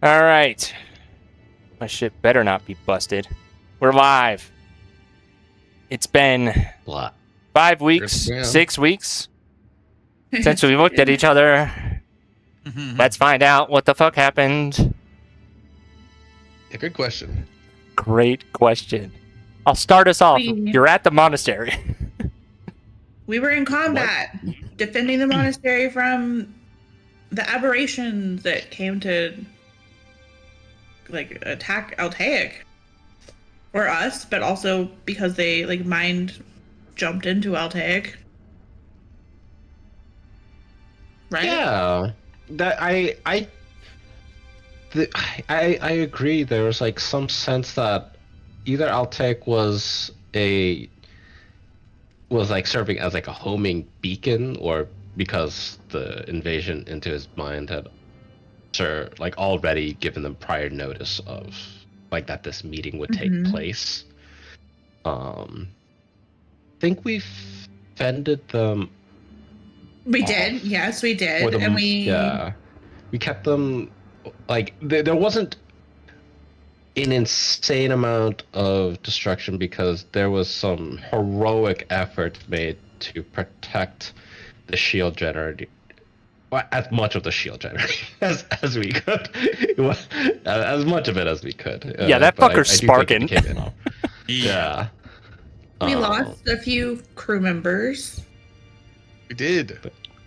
All right. My shit better not be busted. We're live. It's been What? 5 weeks, 6 weeks since we looked at each other. Let's find out what the fuck happened. Yeah, good question. Great question. I'll start us off. You're at the monastery. We were in combat, defending the monastery from the aberrations that came to attack Altaic. Or us, but also because they mind jumped into Altaic. Right? Yeah. That I agree. There was some sense that either Altec was serving as a homing beacon, or because the invasion into his mind had already given them prior notice of that this meeting would take place. I think we fended them. We did, yes, we did, and we kept them. There wasn't an insane amount of destruction because there was some heroic effort made to protect the shield generator. As much of the shield generator as we could. As much of it as we could. Yeah, that fucker's sparking. Yeah. We lost a few crew members. We did.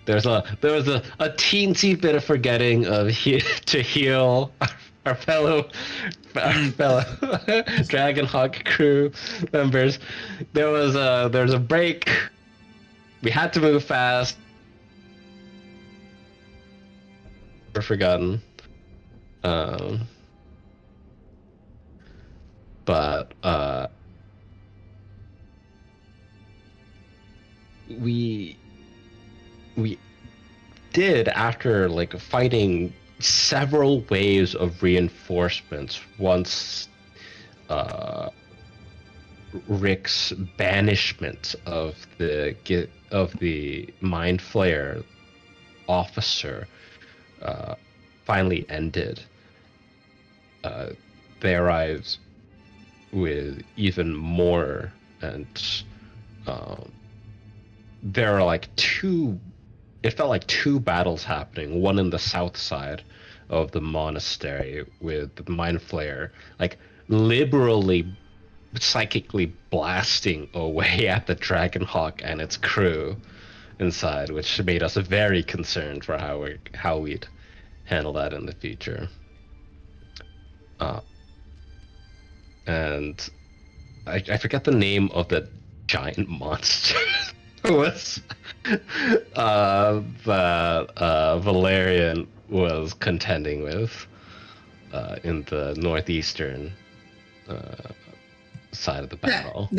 There was a teensy bit of forgetting to heal our fellow Dragonhawk crew members. There was a break. We had to move fast. We're forgotten. But we did, after fighting several waves of reinforcements, once Rick's banishment of the Mind Flayer officer finally ended. They arrived with even more, and there are two. It felt like two battles happening. One in the south side of the monastery with the Mind Flayer, liberally, psychically blasting away at the Dragonhawk and its crew inside, which made us very concerned for how we'd handle that in the future. And I forget the name of the giant monster was that Valerian was contending with in the northeastern side of the battle.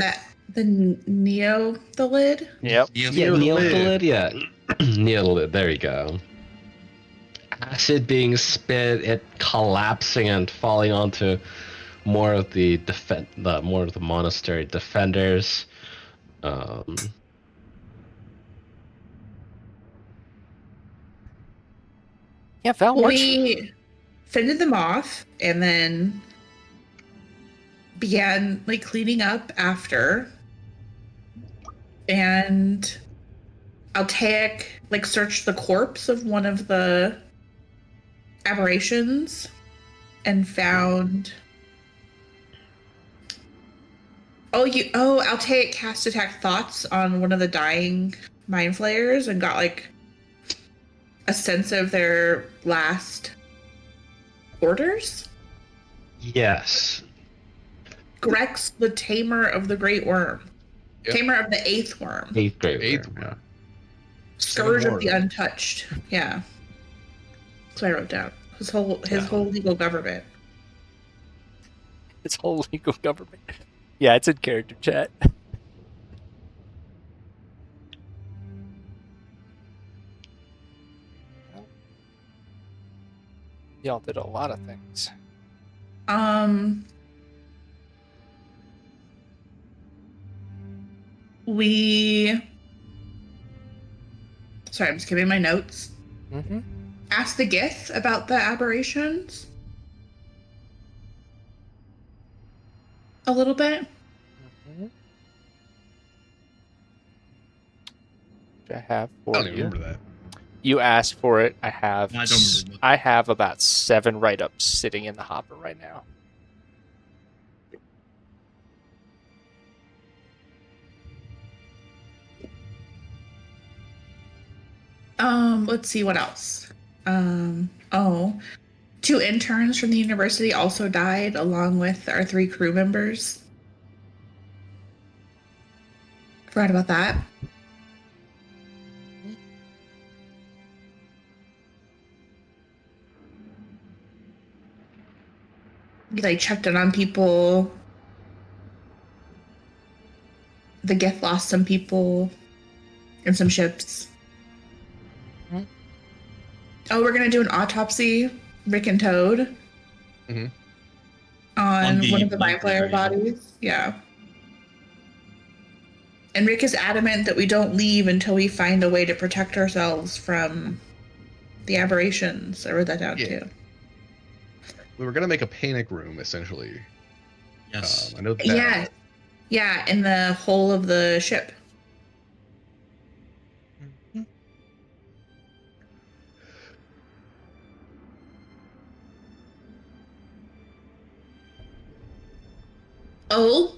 The Neothalid? Yep. Neothalid, yeah. Neothalid, there you go. Acid being spit, it collapsing and falling onto more of the monastery defenders. Yeah, Val, we fended them off and then began cleaning up after. And Altaic searched the corpse of one of the aberrations and found Altaic cast detect thoughts on one of the dying Mind Flayers and got a sense of their last orders? Yes. Grex, the tamer of the Great Worm. Yep. Tamer of the Eighth Worm. Eighth Worm. Yeah. Scourge of the Untouched. Yeah. That's what I wrote down. His whole legal government. His whole legal government. Yeah, it's in character chat. Y'all did a lot of things. Sorry, I'm just giving my notes. Mm-hmm. Asked the Gith about the aberrations. a little bit. Which I have for I don't even you. remember that. You asked for it. I have. I don't remember. I have about 7 write-ups sitting in the hopper right now. Let's see what else. Oh, 2 interns from the university also died along with our 3 crew members. Forgot about that. They checked in on people. The Gith lost some people and some ships. Hmm. Oh, we're gonna do an autopsy, Rick and Toad, Mhm. on the one of the Mind Mind-Flayer Flayer, yeah. bodies. Yeah. And Rick is adamant that we don't leave until we find a way to protect ourselves from the aberrations. I wrote that down Yeah. too. We were gonna make a panic room essentially. Yes. I know that. Yeah. Yeah, in the hull of the ship. Oh,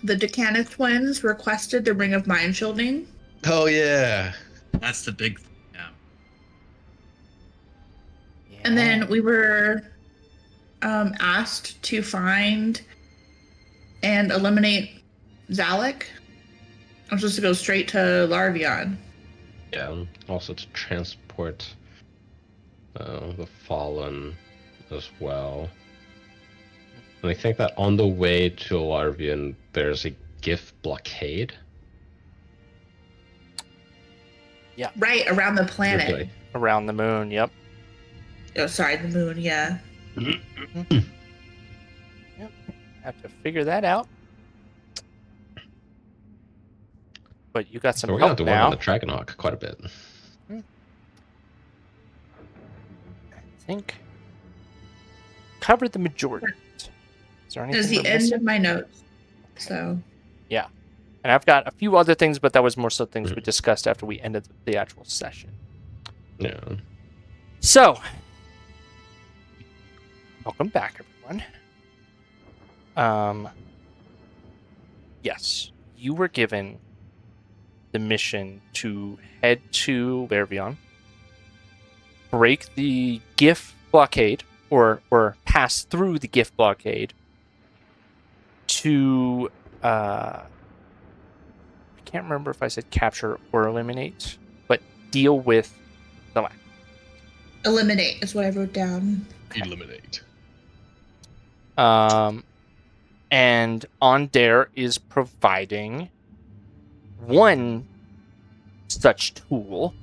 the Decanus twins requested the Ring of Mind Shielding. Oh yeah. That's the big thing. Yeah. And then we were asked to find and eliminate Zalek. I'm supposed to go straight to Larvion. Yeah, also to transport the Fallen as well. And I think that on the way to Larvian, there's a gift blockade. Right around the planet. Really? Around the moon. Yep. Oh, sorry, the moon. Yeah. Yep. Have to figure that out. But you got some So we're gonna have help to work now. on the Dragonhawk quite a bit. I think covered the majority. Is there anything? Is the we're end missing? of my notes. So And I've got a few other things, but that was more so things we discussed after we ended the actual session. Yeah. So, welcome back, everyone. Yes, you were given the mission to head to Larvion, break the gift blockade, or pass through the gift blockade to I can't remember if I said capture or eliminate, but deal with the land. eliminate is what I wrote down. Eliminate. And Ondare is providing one such tool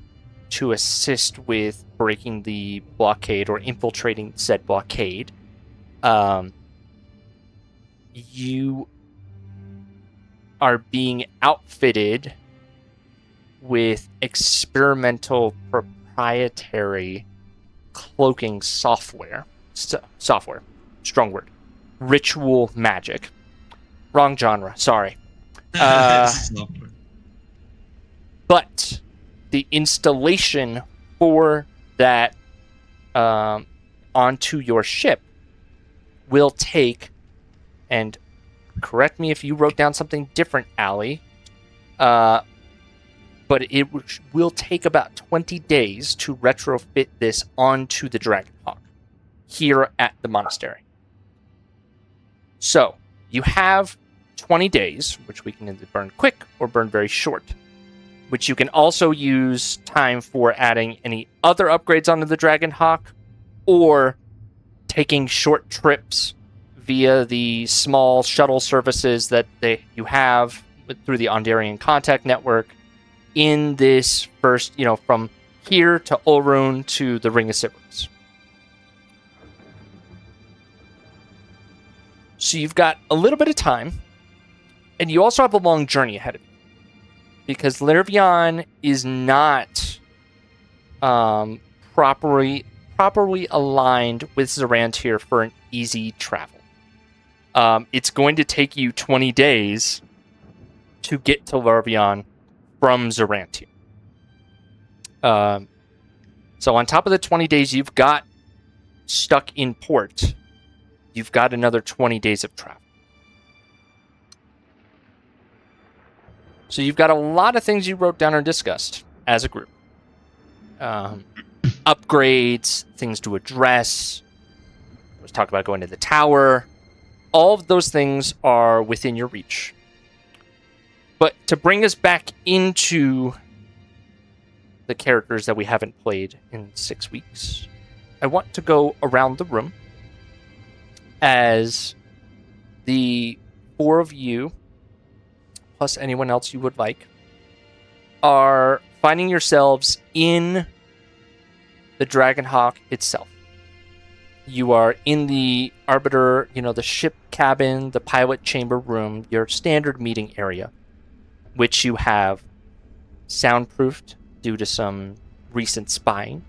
to assist with breaking the blockade or infiltrating said blockade. You are being outfitted with experimental proprietary cloaking software. Software. Strong word. Ritual magic. Wrong genre. Sorry. But the installation for that onto your ship will take, and correct me if you wrote down something different, Allie, but it will take about 20 days to retrofit this onto the Dragonhawk here at the monastery. So, you have 20 days, which we can either burn quick or burn very short, which you can also use time for adding any other upgrades onto the Dragonhawk or taking short trips via the small shuttle services that you have through the Ondarian contact network in this first, from here to Ulrun to the Ring of Siberys. So you've got a little bit of time, and you also have a long journey ahead of you, because Larvion is not properly aligned with Zorantir for an easy travel. It's going to take you 20 days to get to Larvion from Zorantium. So on top of the 20 days you've got stuck in port, you've got another 20 days of travel. So you've got a lot of things you wrote down or discussed as a group. Upgrades, things to address. Let's talk about going to the tower. All of those things are within your reach. But to bring us back into the characters that we haven't played in 6 weeks, I want to go around the room as the four of you, plus anyone else you would like, are finding yourselves in the Dragonhawk itself. You are in the Arbiter, the ship cabin, the pilot chamber room, your standard meeting area, which you have soundproofed due to some recent spying.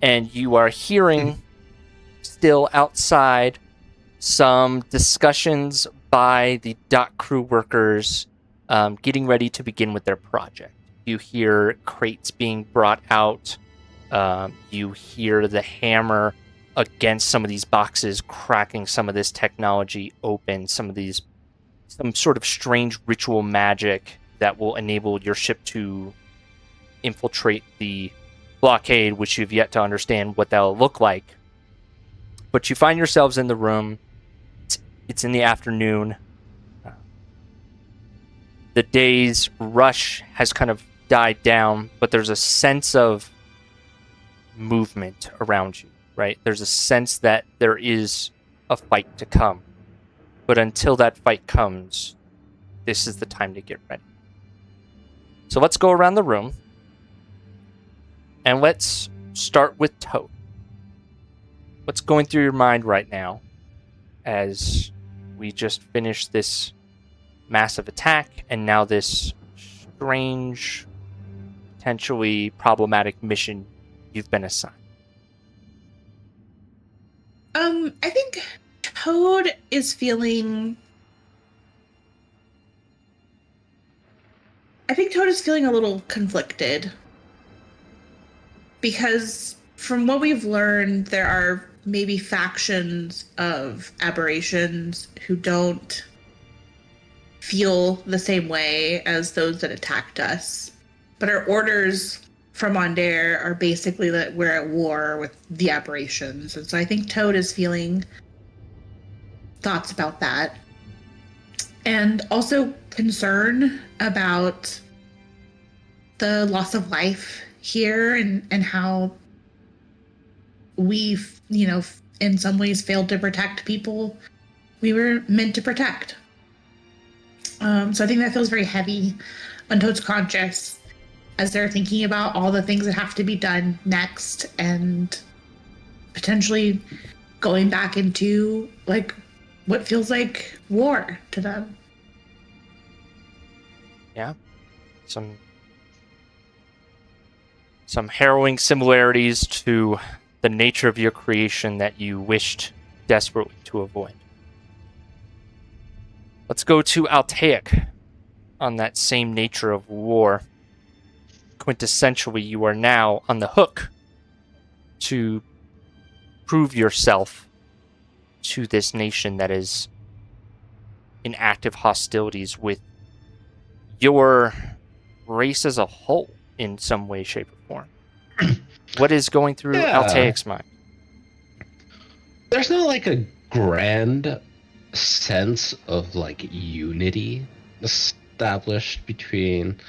And you are hearing still outside some discussions by the dock crew workers getting ready to begin with their project. You hear crates being brought out. You hear the hammer against some of these boxes, cracking some of this technology open, some sort of strange ritual magic that will enable your ship to infiltrate the blockade, which you've yet to understand what that'll look like. But you find yourselves in the room. It's in the afternoon. The day's rush has kind of died down, but there's a sense of movement around you, right? There's a sense that there is a fight to come. But until that fight comes, this is the time to get ready. So let's go around the room. And let's start with Toad. What's going through your mind right now as we just finished this massive attack and now this strange, potentially problematic mission you've been assigned? I think Toad is feeling a little conflicted. Because from what we've learned, there are maybe factions of aberrations who don't feel the same way as those that attacked us. But our orders from Ondair are basically that we're at war with the aberrations. And so I think Toad is feeling thoughts about that. And also concern about the loss of life here and how we've, in some ways failed to protect people we were meant to protect. So I think that feels very heavy on Toad's conscience as they're thinking about all the things that have to be done next and potentially going back into what feels like war to them. Yeah. Some harrowing similarities to the nature of your creation that you wished desperately to avoid. Let's go to Altaic on that same nature of war. Quintessentially, you are now on the hook to prove yourself to this nation that is in active hostilities with your race as a whole in some way, shape, or form. What is going through Altaic's mind? There's not a grand sense of unity established between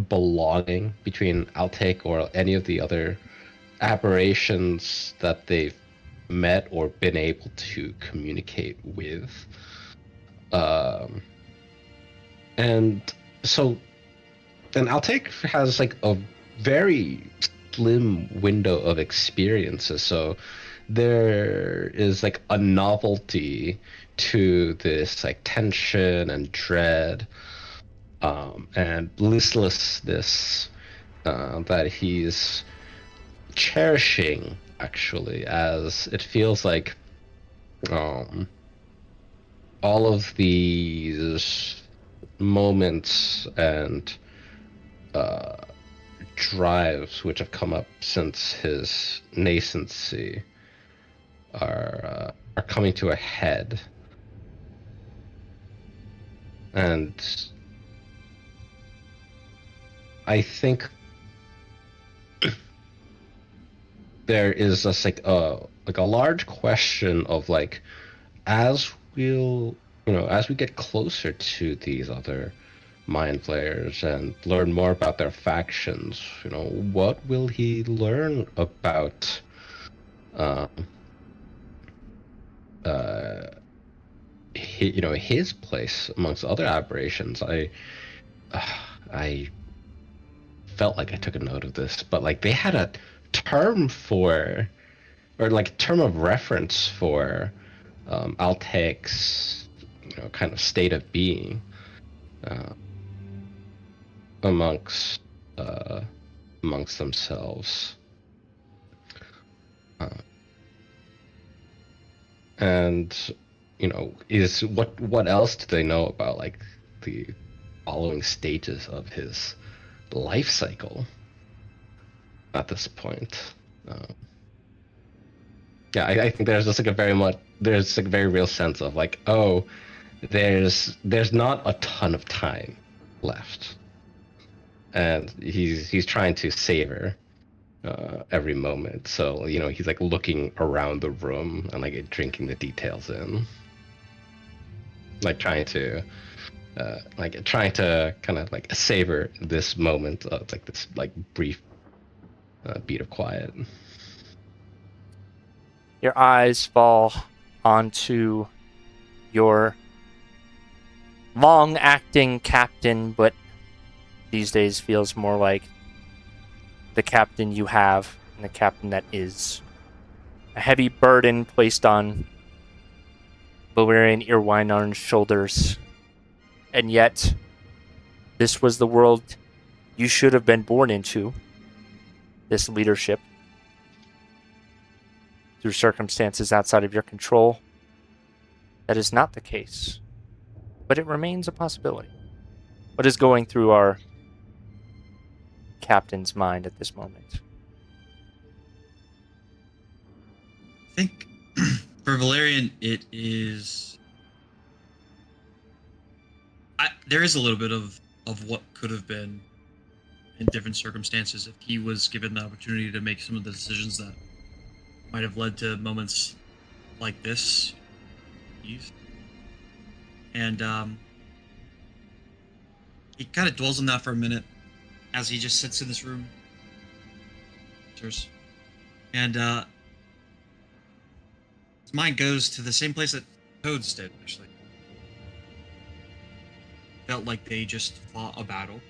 belonging between Altaic or any of the other aberrations that they've met or been able to communicate with. And Altaic has a very slim window of experiences, so there is a novelty to this tension and dread and listlessness that he's cherishing, actually, as it feels like um, all of these moments and uh, drives which have come up since his nascency are coming to a head, and I think there is just like a large question of like, as as we get closer to these other mind flayers and learn more about their factions, what will he learn about uh, uh, his place amongst other aberrations? I felt like I took a note of this, but like they had a term for, or like term of reference for Altaic's, kind of state of being uh, amongst uh, amongst themselves. Uh, and is what else do they know about like the following stages of his life cycle at this point? Yeah, I think there's just like there's like a very real sense of like, oh, there's not a ton of time left, and he's trying to savor every moment. So he's like looking around the room and like drinking the details in, like trying to kind of like savor this moment of like this like brief beat of quiet. Your eyes fall onto your long-acting captain, but these days feels more like the captain you have and the captain that is. A heavy burden placed on Valerian Irwine's shoulders. And yet, this was the world you should have been born into. This leadership. Through circumstances outside of your control. That is not the case. But it remains a possibility. What is going through our captain's mind at this moment? I think for Valerian, it is. There is a little bit of what could have been in different circumstances if he was given the opportunity to make some of the decisions that might have led to moments like this. And he kind of dwells on that for a minute as he just sits in this room. And his mind goes to the same place that Toads did, actually. Felt like they just fought a battle,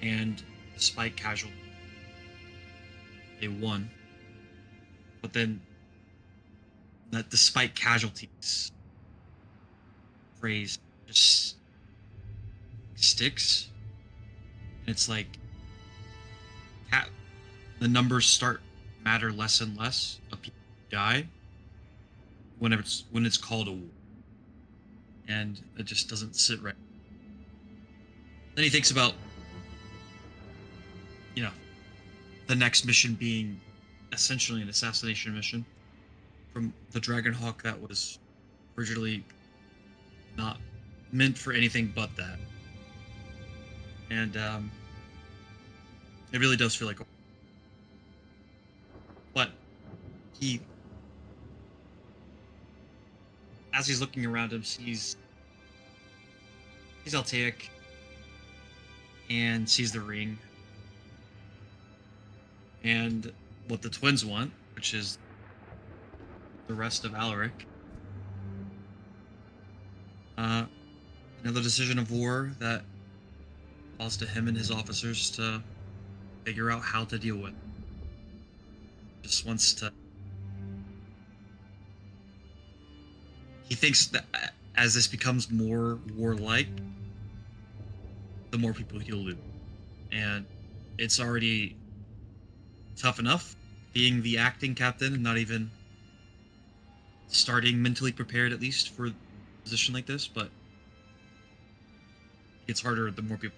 and despite casualty, they won. But then, that despite casualties phrase just sticks, and it's like the numbers start matter less and less of people who die when it's called a war, and it just doesn't sit right. Then he thinks about, the next mission being essentially an assassination mission from the Dragonhawk that was originally not meant for anything but that. And it really does feel like. But as he's looking around him, sees Altaic and sees the ring and what the twins want, which is the rest of Alaric. Another decision of war that falls to him and his officers to figure out how to deal with. Just wants to. He thinks that as this becomes more warlike, the more people he'll lose. And it's already tough enough being the acting captain and not even starting mentally prepared at least for a position like this, but it's harder the more people.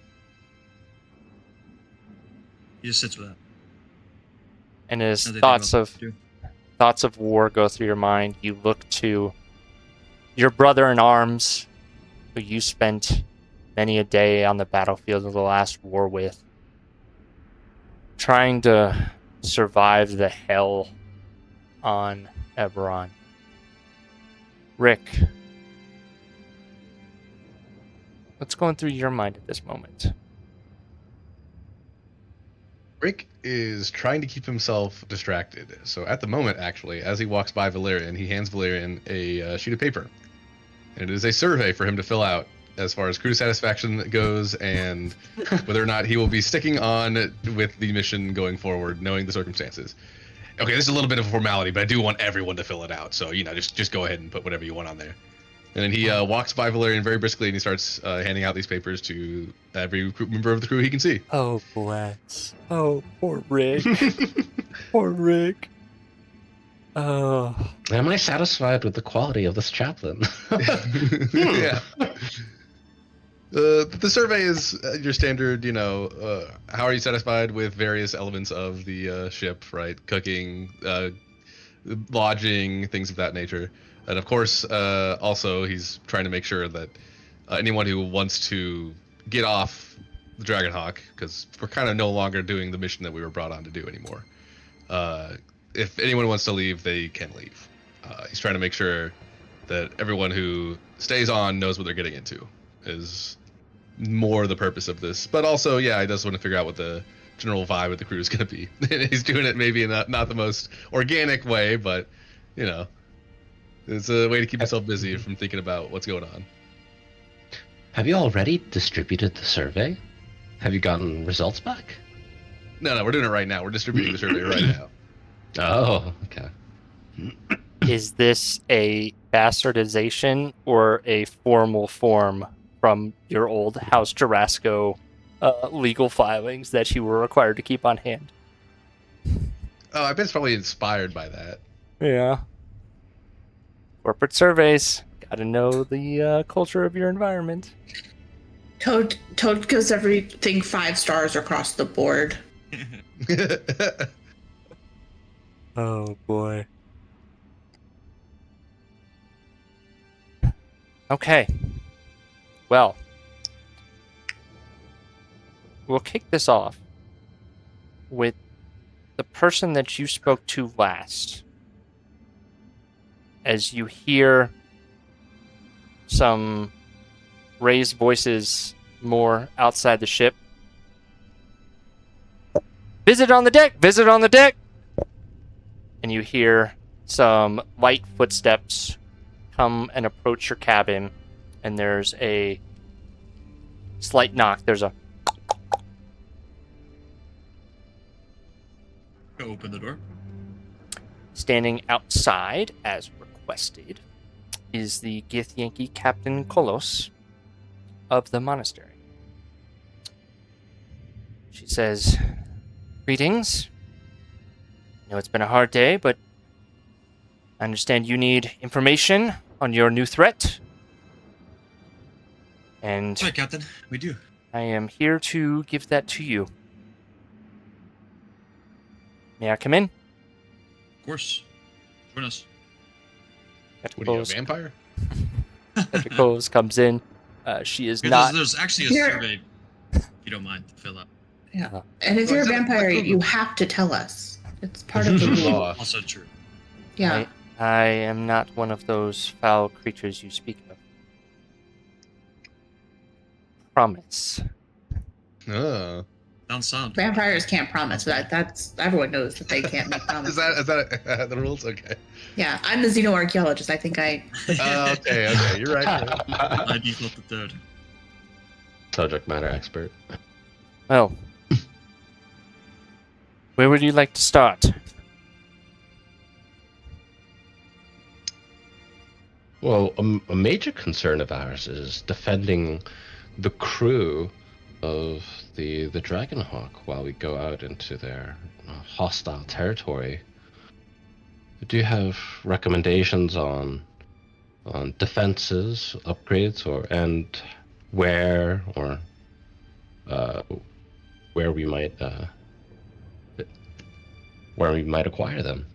He just sits with that. And as As they think thoughts about of what to do. thoughts of war go through your mind, you look to your brother in arms, who you spent many a day on the battlefield of the last war with, trying to survive the hell on Eberron. Rick, what's going through your mind at this moment? Rick is trying to keep himself distracted. So at the moment, actually, as he walks by Valerian, he hands Valerian a sheet of paper. And it is a survey for him to fill out as far as crew satisfaction goes and whether or not he will be sticking on with the mission going forward, knowing the circumstances. Okay, this is a little bit of a formality, but I do want everyone to fill it out. So, just go ahead and put whatever you want on there. And then he walks by Valerian very briskly and he starts handing out these papers to every member of the crew he can see. Oh, bless. Oh, poor Rick. Poor Rick. Oh. Am I satisfied with the quality of this chaplain? Yeah. The survey is your standard, how are you satisfied with various elements of the ship, right? Cooking, lodging, things of that nature. And of course, also, he's trying to make sure that anyone who wants to get off the Dragonhawk, because we're kind of no longer doing the mission that we were brought on to do anymore. If anyone wants to leave, they can leave. He's trying to make sure that everyone who stays on knows what they're getting into, is more the purpose of this. But also, yeah, he does want to figure out what the general vibe of the crew is going to be. He's doing it maybe in not the most organic way, but, it's a way to keep himself busy from thinking about what's going on. Have you already distributed the survey? Have you gotten results back? No, we're doing it right now. We're distributing the survey right now. Oh, okay. Is this a bastardization or a formal form from your old House Jarasco legal filings that you were required to keep on hand? Oh, I bet it's probably inspired by that. Yeah. Corporate surveys. Gotta know the culture of your environment. Toad gives everything 5 stars across the board. Oh, boy. Okay. Well, we'll kick this off with the person that you spoke to last. As you hear some raised voices more outside the ship. Visit on the deck! Visit on the deck! And you hear some light footsteps come and approach your cabin, and there's a slight knock. There's a... Go open the door. Standing outside, as requested, is the Githyanki Captain Kolos of the monastery. She says, "Greetings. I know it's been a hard day, but I understand you need information on your new threat. And Sorry, Captain. We do. I am here to give that to you. May I come in?" Of course. Join us. Captain What are you, a Kolos, vampire? Captain Kolos comes in. She is Yeah, not... There's actually a Here. survey, if you don't mind, to fill out. Yeah. And if you're a vampire, you have to tell us. It's part of the law. Also true. Yeah. I am not one of those foul creatures you speak of. Promise. Oh. Sounds sound. Vampires can't promise. That's everyone knows that they can't make promises. Is that the rules? Okay. Yeah, I'm the xenoarchaeologist. I think I. Okay, you're right. I default the third. Subject matter expert. Well, where would you like to start? Well, a major concern of ours is defending the crew of the Dragonhawk while we go out into their hostile territory. Do you have recommendations on defenses, upgrades, and where or uh, where we might acquire them?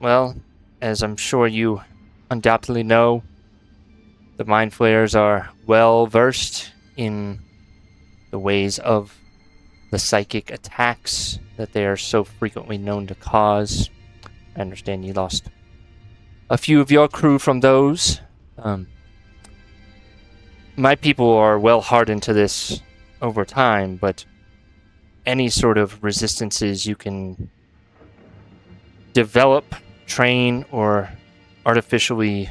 Well, as I'm sure you undoubtedly know, the Mind Flayers are well versed in the ways of the psychic attacks that they are so frequently known to cause. I understand you lost a few of your crew from those. My people are well hardened to this over time, but any sort of resistances you can develop, train, or artificially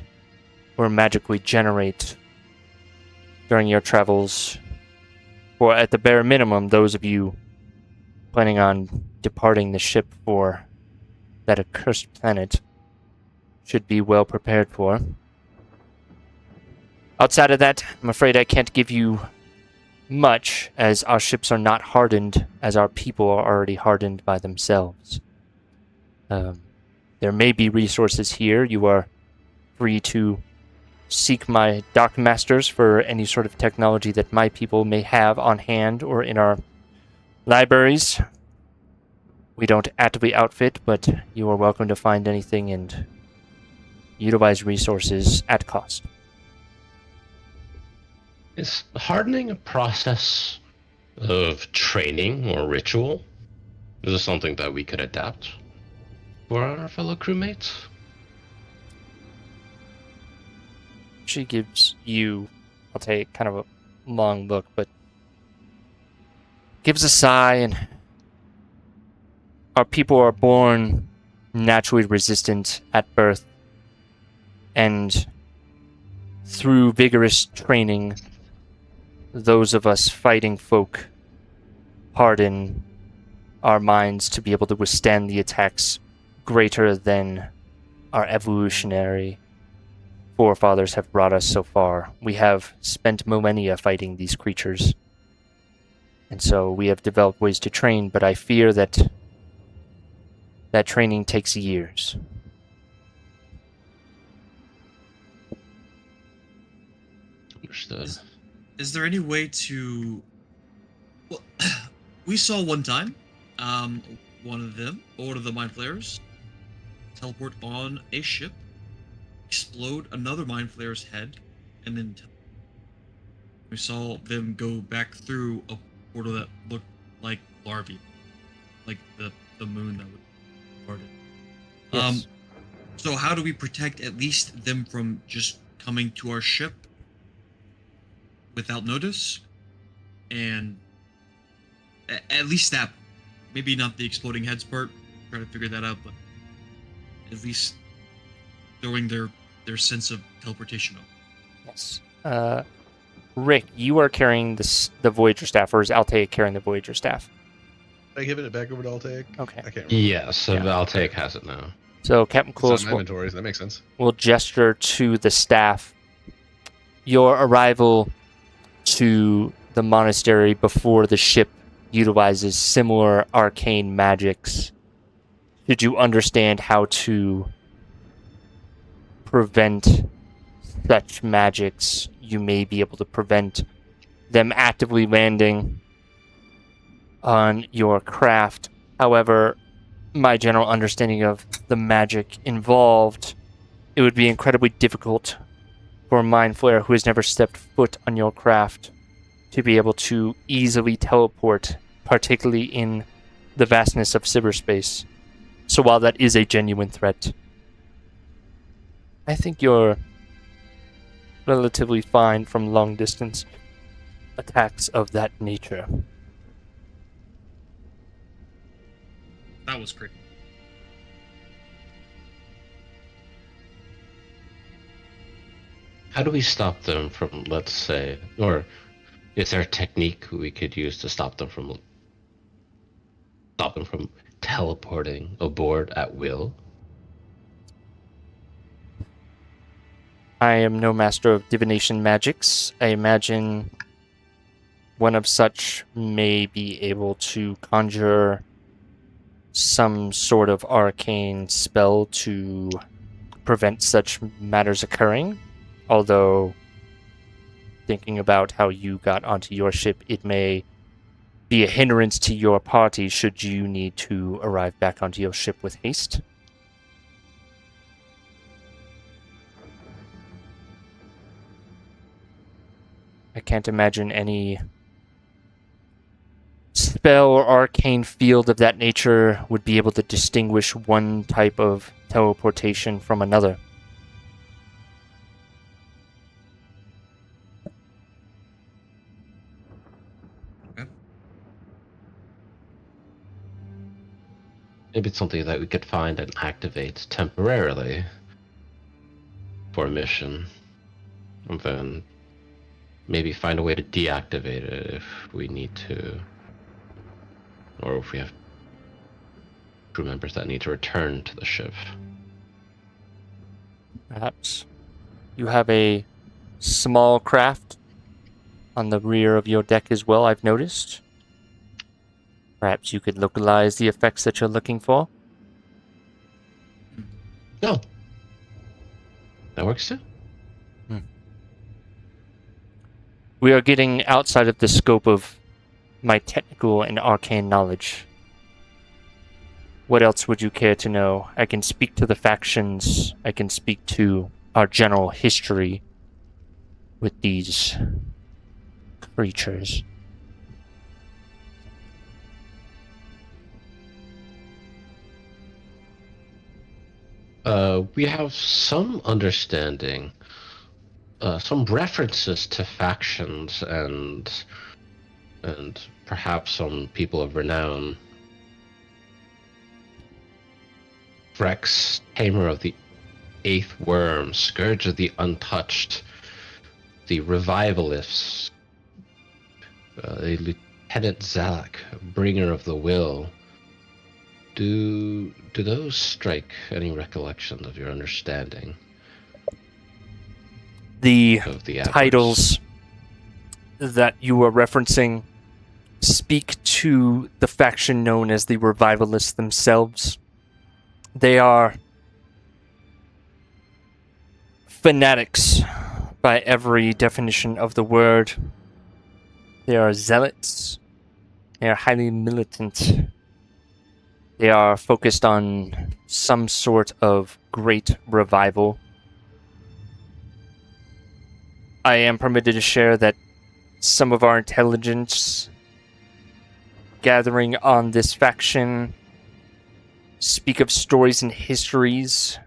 or magically generate during your travels, or at the bare minimum, those of you planning on departing the ship for that accursed planet should be well prepared for. Outside of that, I'm afraid I can't give you much, as our ships are not hardened as our people are already hardened by themselves. There may be resources here. You are free to seek my dock masters for any sort of technology that my people may have on hand or in our libraries. We don't actively outfit, but you are welcome to find anything and utilize resources at cost. Is hardening a process of training or ritual? Is this something that we could adapt for our fellow crewmates? She gives you, I'll take kind of a long look, but gives a sigh, and our people are born naturally resistant at birth, and through vigorous training, those of us fighting folk harden our minds to be able to withstand the attacks greater than our evolutionary forefathers have brought us so far. We have spent millennia fighting these creatures, and so we have developed ways to train, but I fear that training takes years. Understood. Is there any way to... Well, we saw one time, one of the Mind Flayers, teleport on a ship, explode another Mind Flayer's head, and then we saw them go back through a portal that looked like larvae, like the moon that was parted. Yes. So how do we protect at least them from just coming to our ship without notice? And at least that, maybe not the exploding heads part, try to figure that out, but at least throwing their sense of teleportation up. Yes. Rick, you are carrying the Voyager staff, or is Altea carrying the Voyager staff? Am I giving it back over to Altaic? Okay. I can't remember. Yes, Valtaic has it now. So Captain It's on Clueless my inventory, so that makes sense. will gesture to the staff. Your arrival to the monastery before the ship utilizes similar arcane magics. Should you understand how to prevent such magics, you may be able to prevent them actively landing on your craft. However, my general understanding of the magic involved, it would be incredibly difficult for a Mind Flayer who has never stepped foot on your craft to be able to easily teleport, particularly in the vastness of cyberspace. So while that is a genuine threat, I think you're relatively fine from long-distance attacks of that nature. That was great. How do we stop them from, let's say, or is there a technique we could use to stop them from teleporting aboard at will? I am no master of divination magics. I imagine one of such may be able to conjure some sort of arcane spell to prevent such matters occurring. Although, thinking about how you got onto your ship, it may be a hindrance to your party should you need to arrive back onto your ship with haste. I can't imagine any spell or arcane field of that nature would be able to distinguish one type of teleportation from another. Okay. Maybe it's something that we could find and activate temporarily for a mission. And then maybe find a way to deactivate it if we need to. Or if we have crew members that need to return to the ship. Perhaps you have a small craft on the rear of your deck as well, I've noticed. Perhaps you could localize the effects that you're looking for. No. That works too. We are getting outside of the scope of my technical and arcane knowledge. What else would you care to know? I can speak to the factions. I can speak to our general history with these creatures. We have some understanding, some references to factions and perhaps some people of renown. Rex, Tamer of the Eighth Worm, Scourge of the Untouched, the Revivalists, the Lieutenant Zalak, Bringer of the Will. Do those strike any recollections of your understanding The of the Adverse? titles that you are referencing speak to the faction known as the Revivalists themselves. They are fanatics by every definition of the word. They are zealots. They are highly militant. They are focused on some sort of great revival. I am permitted to share that some of our intelligence gathering on this faction speak of stories and histories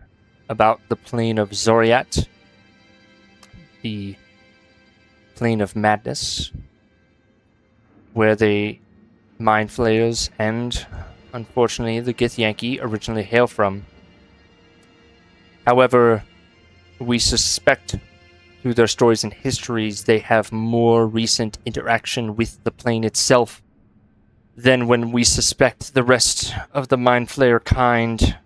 about the plane of Zoriat, the plane of madness, where the Mind Flayers and, unfortunately, the Githyanki originally hail from. However, we suspect through their stories and histories they have more recent interaction with the plane itself than when we suspect the rest of the Mind Flayer kind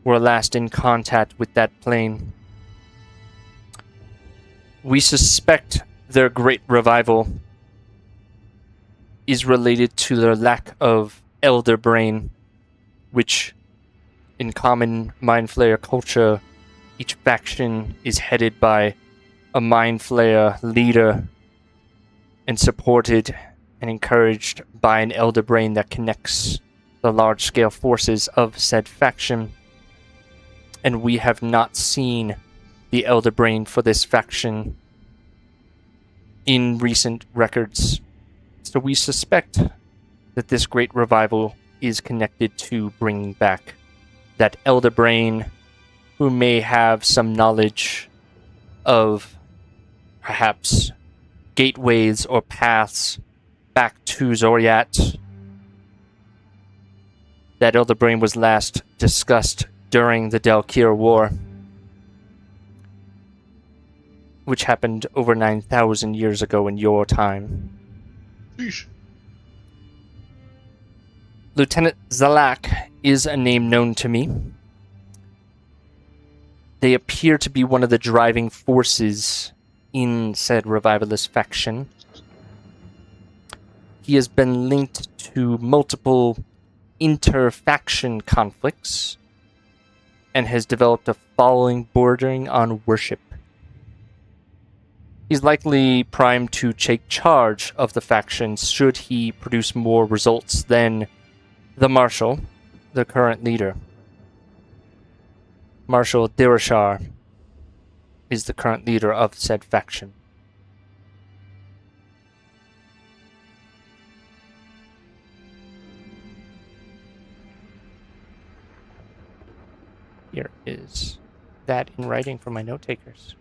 were last in contact with that plane. We suspect their great revival is related to their lack of elder brain, which in common Mind Flayer culture, each faction is headed by a Mind Flayer leader and supported and encouraged by an elder brain that connects the large-scale forces of said faction. And we have not seen the elder brain for this faction in recent records. So we suspect that this great revival is connected to bringing back that elder brain who may have some knowledge of perhaps gateways or paths back to Zoriat. That elder brain was last discussed during the Dalkir War, which happened over 9,000 years ago in your time. Sheesh. Lieutenant Zalak is a name known to me. They appear to be one of the driving forces in said revivalist faction. He has been linked to multiple inter-faction conflicts and has developed a following bordering on worship. He's likely primed to take charge of the faction should he produce more results than the Marshal, the current leader. Marshal Dirashar is the current leader of said faction. Here is that in writing for my note takers.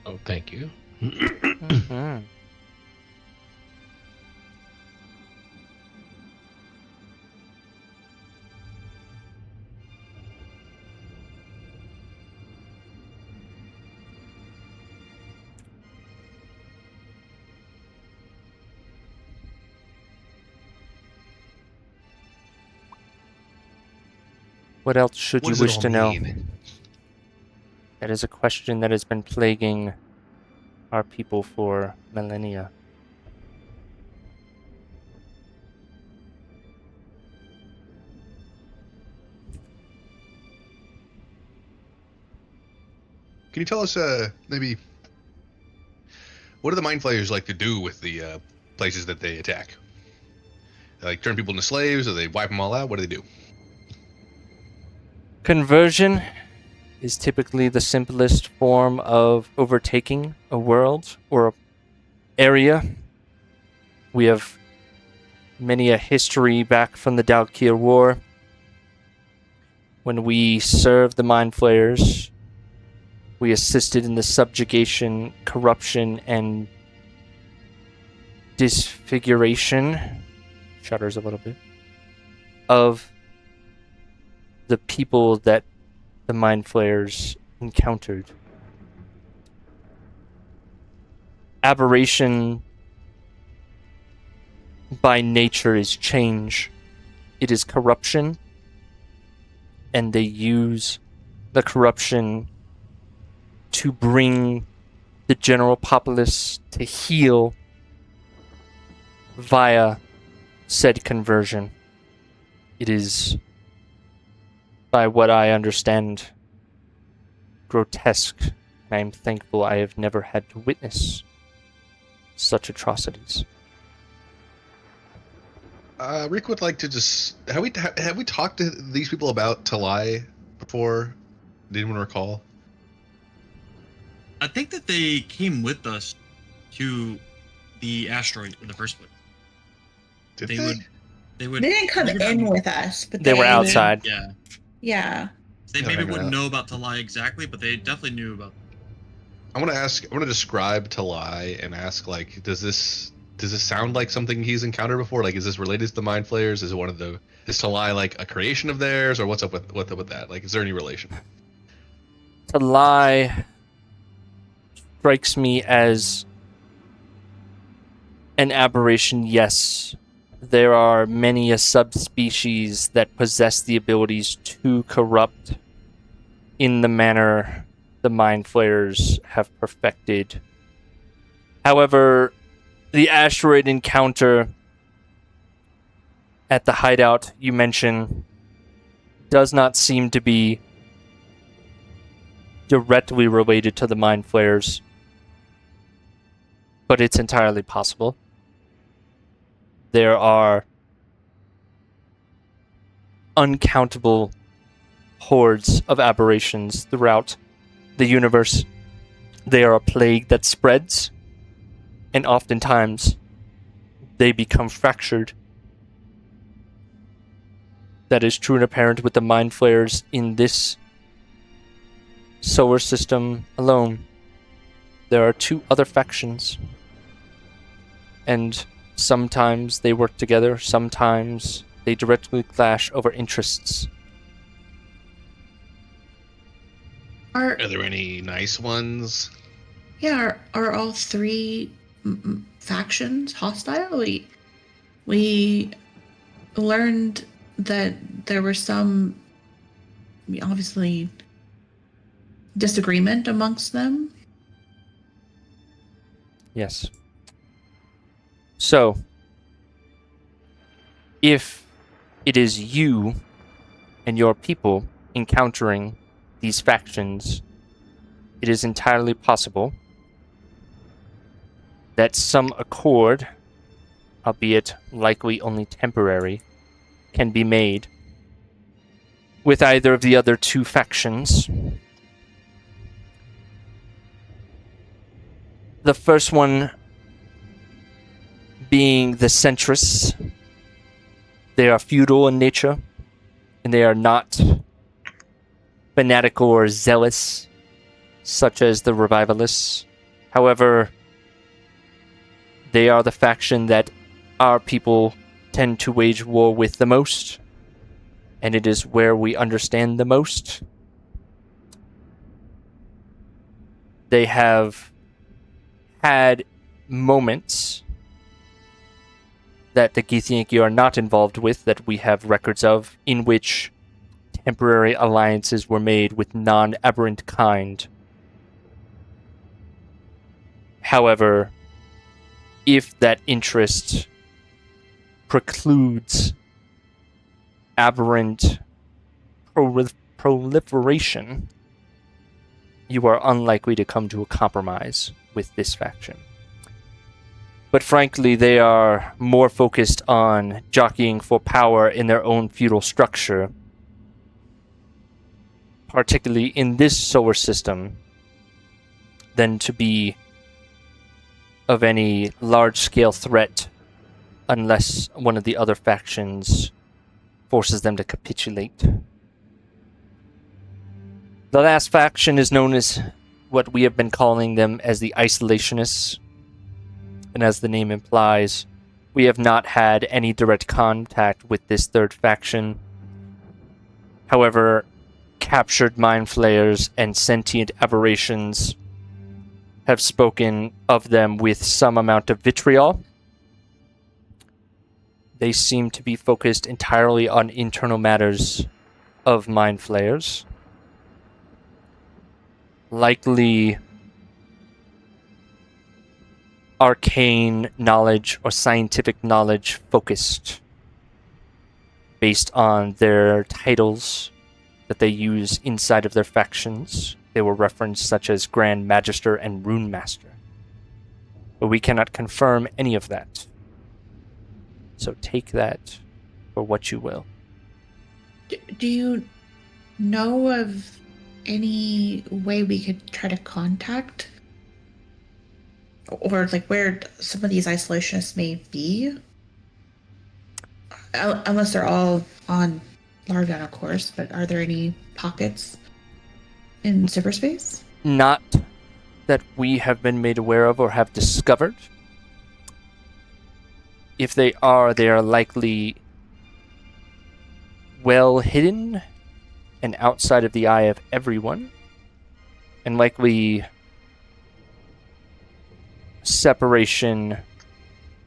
Oh, thank you. Mhm. What else should What you does it wish all to know? mean? That is a question that has been plaguing our people for millennia. Can you tell us, maybe, what do the mind flayers like to do with the places that they attack? Like turn people into slaves, or they wipe them all out? What do they do? Conversion is typically the simplest form of overtaking a world or an area. We have many a history back from the Dalkir War when we served the Mind Flayers. We assisted in the subjugation, corruption, and disfiguration, shudders a little bit, of the people that the Mind Flayers encountered. Aberration by nature is change. It is corruption, and they use the corruption to bring the general populace to heal via said conversion. It is, by what I understand, grotesque, and I am thankful I have never had to witness such atrocities. Rick would like to just have we talked to these people about Talai before? Did anyone recall? I think that they came with us to the asteroid in the first place. Did They they? would. They would. They didn't come maybe in not- with us, but They were outside. Yeah. Yeah. They Yeah, maybe hanging wouldn't out. know about Talai exactly, but they definitely knew about. I want to describe Talai and ask, like, does this sound like something he's encountered before? Like, is this related to the Mind Flayers? Is Talai like a creation of theirs, or what's up with that? Like, is there any relation? To lie strikes me as an aberration, yes. There are many a subspecies that possess the abilities to corrupt in the manner the Mind Flayers have perfected. However, the asteroid encounter at the hideout you mentioned does not seem to be directly related to the Mind Flayers, but it's entirely possible. There are uncountable hordes of aberrations throughout the universe. They are a plague that spreads, and oftentimes they become fractured. That is true and apparent with the Mind Flayers in this solar system alone. There are 2 other factions, and sometimes they work together, sometimes they directly clash over interests. Are Are there any nice ones? are all 3 factions hostile? We learned that there were some, obviously, disagreement amongst them. Yes. So, if it is you and your people encountering these factions, it is entirely possible that some accord, albeit likely only temporary, can be made with either of the other two factions. The first one being the centrists. They are feudal in nature, and they are not fanatical or zealous, such as the revivalists. However, they are the faction that our people tend to wage war with the most, and it is where we understand the most. They have had moments that the Githyanki are not involved with, that we have records of, in which temporary alliances were made with non-aberrant kind. However, if that interest precludes aberrant proliferation, you are unlikely to come to a compromise with this faction. But frankly, they are more focused on jockeying for power in their own feudal structure, particularly in this solar system, than to be of any large-scale threat unless one of the other factions forces them to capitulate. The last faction is known as what we have been calling them as the Isolationists. And as the name implies, we have not had any direct contact with this third faction. However, captured mind flayers and sentient aberrations have spoken of them with some amount of vitriol. They seem to be focused entirely on internal matters of mind flayers. Likely arcane knowledge or scientific knowledge focused based on their titles that they use inside of their factions. They were referenced such as Grand Magister and Rune Master. But we cannot confirm any of that. So take that for what you will. Do you know of any way we could try to contact, or like where some of these isolationists may be? Unless they're all on Largon, of course, but are there any pockets in cyberspace? Not that we have been made aware of or have discovered. If they are likely well hidden and outside of the eye of everyone, and likely separation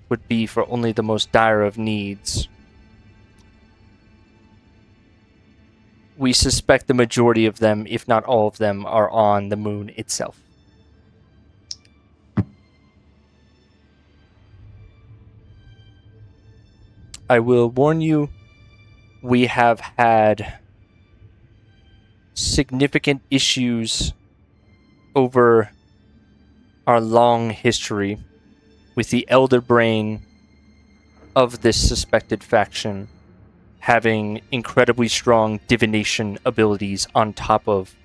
would be for only the most dire of needs. We suspect the majority of them, if not all of them, are on the moon itself. I will warn you, we have had significant issues over our long history with the elder brain of this suspected faction having incredibly strong divination abilities on top of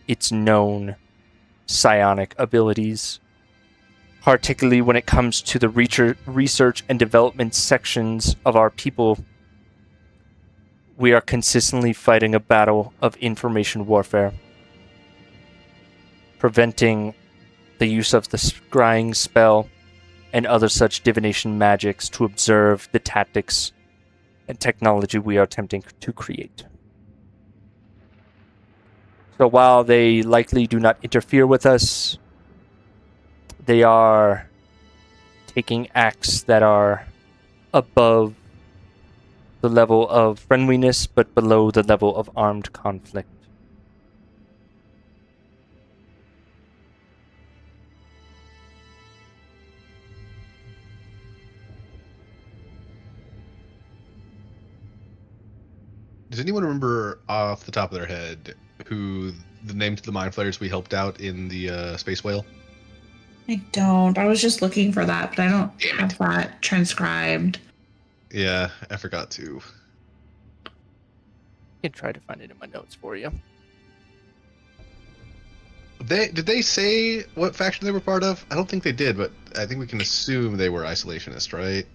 its known psionic abilities, particularly when it comes to the research and development sections of our people. We are consistently fighting a battle of information warfare, preventing the use of the scrying spell and other such divination magics to observe the tactics and technology we are attempting to create. So while they likely do not interfere with us, they are taking acts that are above the level of friendliness, but below the level of armed conflict. Does anyone remember off the top of their head who the names of the mind flayers we helped out in the space whale? I don't. I was just looking for that, but I don't have that transcribed. Yeah, I forgot to. I can try to find it in my notes for you. Did they say what faction they were part of? I don't think they did, but I think we can assume they were isolationist, right?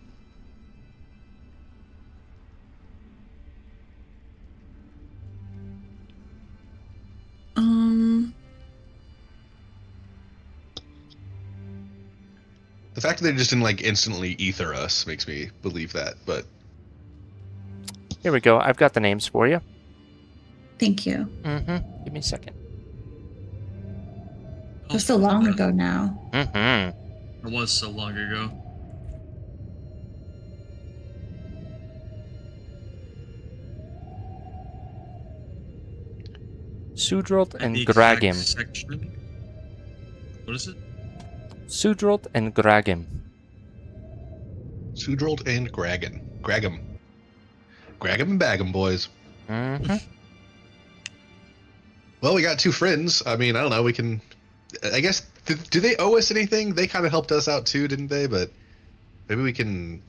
The fact that they just didn't like instantly ether us makes me believe that, but Here we go. I've got the names for you. Thank you. Mm-hmm. Give me a second. It was so long ago now. Mm-hmm. It was so long ago. Sudrolt and The exact Gragim. section. What is it? Sudrolt and Gragim. Sudrolt and Gragum. Gragum and Bagum, boys. Mm-hmm. Well, we got two friends. I mean, I don't know. We can. I guess. Do they owe us anything? They kind of helped us out too, didn't they? But maybe we can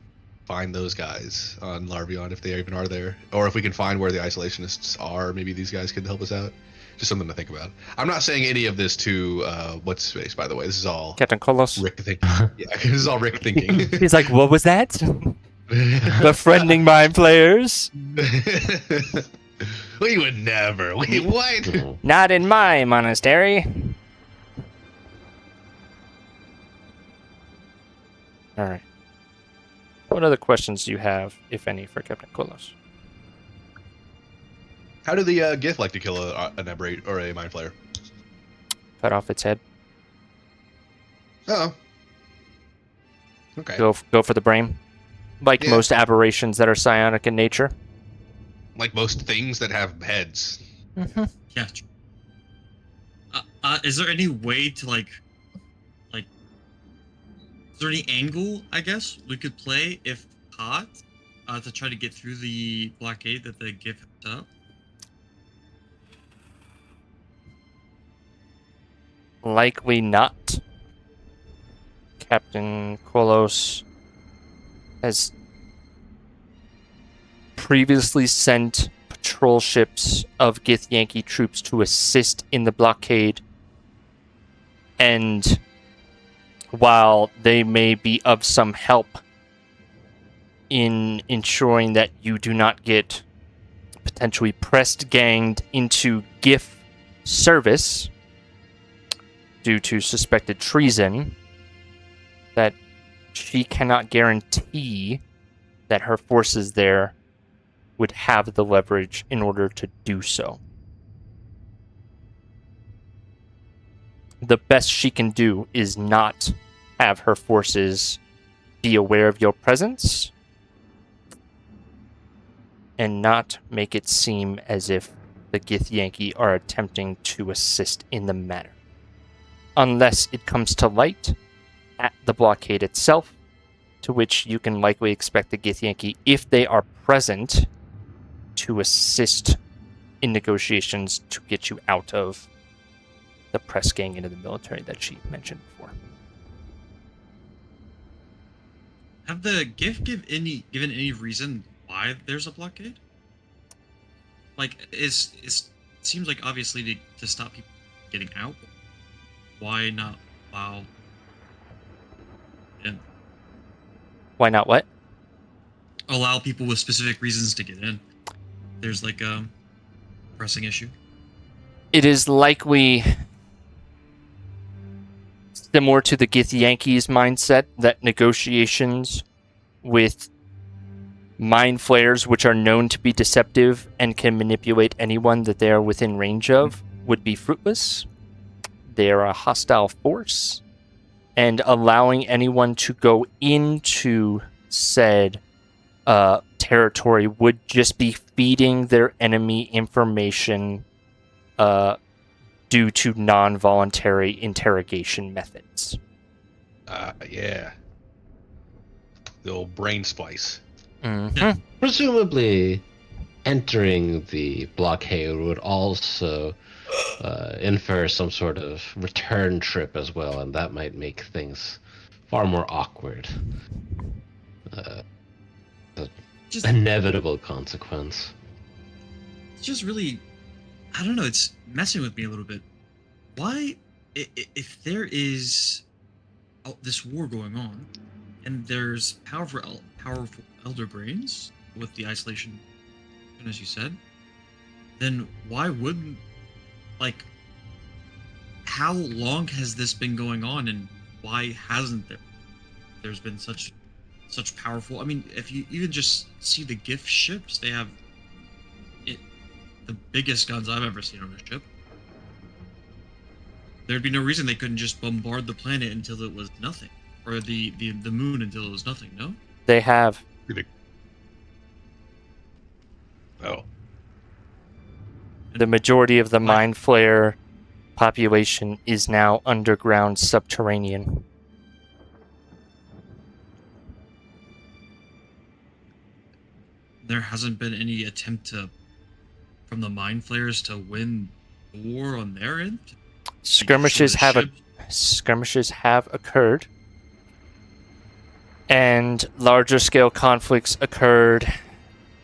find those guys on Larvion if they even are there, or if we can find where the isolationists are. Maybe these guys could help us out. Just something to think about. I'm not saying any of this to what's space, by the way. This is all Captain Kolos. Rick thinking. Yeah, this is all Rick thinking. He's like, what was that? Befriending mind players? We would never. Wait, what? Not in my monastery. All right. What other questions do you have, if any, for Captain Kolos? How do the Gith like to kill an Eberron or a mind flayer? Cut off its head. Oh. Okay. Go for the brain. Like Yeah. most aberrations that are psionic in nature. Like most things that have heads. Mm-hmm. Yeah. Is there any way to like, is there any angle, I guess, we could play if hot, to try to get through the blockade that the GIF has up? Likely not. Captain Kolos has previously sent patrol ships of Gith Yankee troops to assist in the blockade, and while they may be of some help in ensuring that you do not get potentially pressed ganged into GIF service due to suspected treason, that she cannot guarantee that her forces there would have the leverage in order to do so. The best she can do is not have her forces be aware of your presence and not make it seem as if the Gith Yankee are attempting to assist in the matter. Unless it comes to light at the blockade itself, to which you can likely expect the Gith Yankee, if they are present, to assist in negotiations to get you out of the press gang into the military that she mentioned before. Have the GIF given any reason why there's a blockade? Like, it seems like obviously to stop people getting out. Why not allow? In? Why not what? Allow people with specific reasons to get in. There's like a pressing issue. It is likely similar to the Gith Yankees mindset that negotiations with mind flayers, which are known to be deceptive and can manipulate anyone that they are within range of, would be fruitless. They are a hostile force, and allowing anyone to go into said territory would just be feeding their enemy information due to non-voluntary interrogation methods. Yeah. The old brain splice. Mm-hmm. Presumably, entering the blockade would also infer some sort of return trip as well, and that might make things far more awkward. Just Inevitable consequence. it's just really, I don't know. It's messing with me a little bit. Why, if there is this war going on, and there's powerful elder brains with the isolation, as you said, then why wouldn't, like, how long has this been going on, and why hasn't there's been such powerful? I mean, if you even just see the gift ships, they have the biggest guns I've ever seen on a ship. There'd be no reason they couldn't just bombard the planet until it was nothing, or the moon until it was nothing. No, They have. Oh, The majority of the Why? Mind Flayer population is now underground subterranean. there hasn't been any attempt from the Mind Flayers to win the war on their end. Skirmishes have occurred, and larger scale conflicts occurred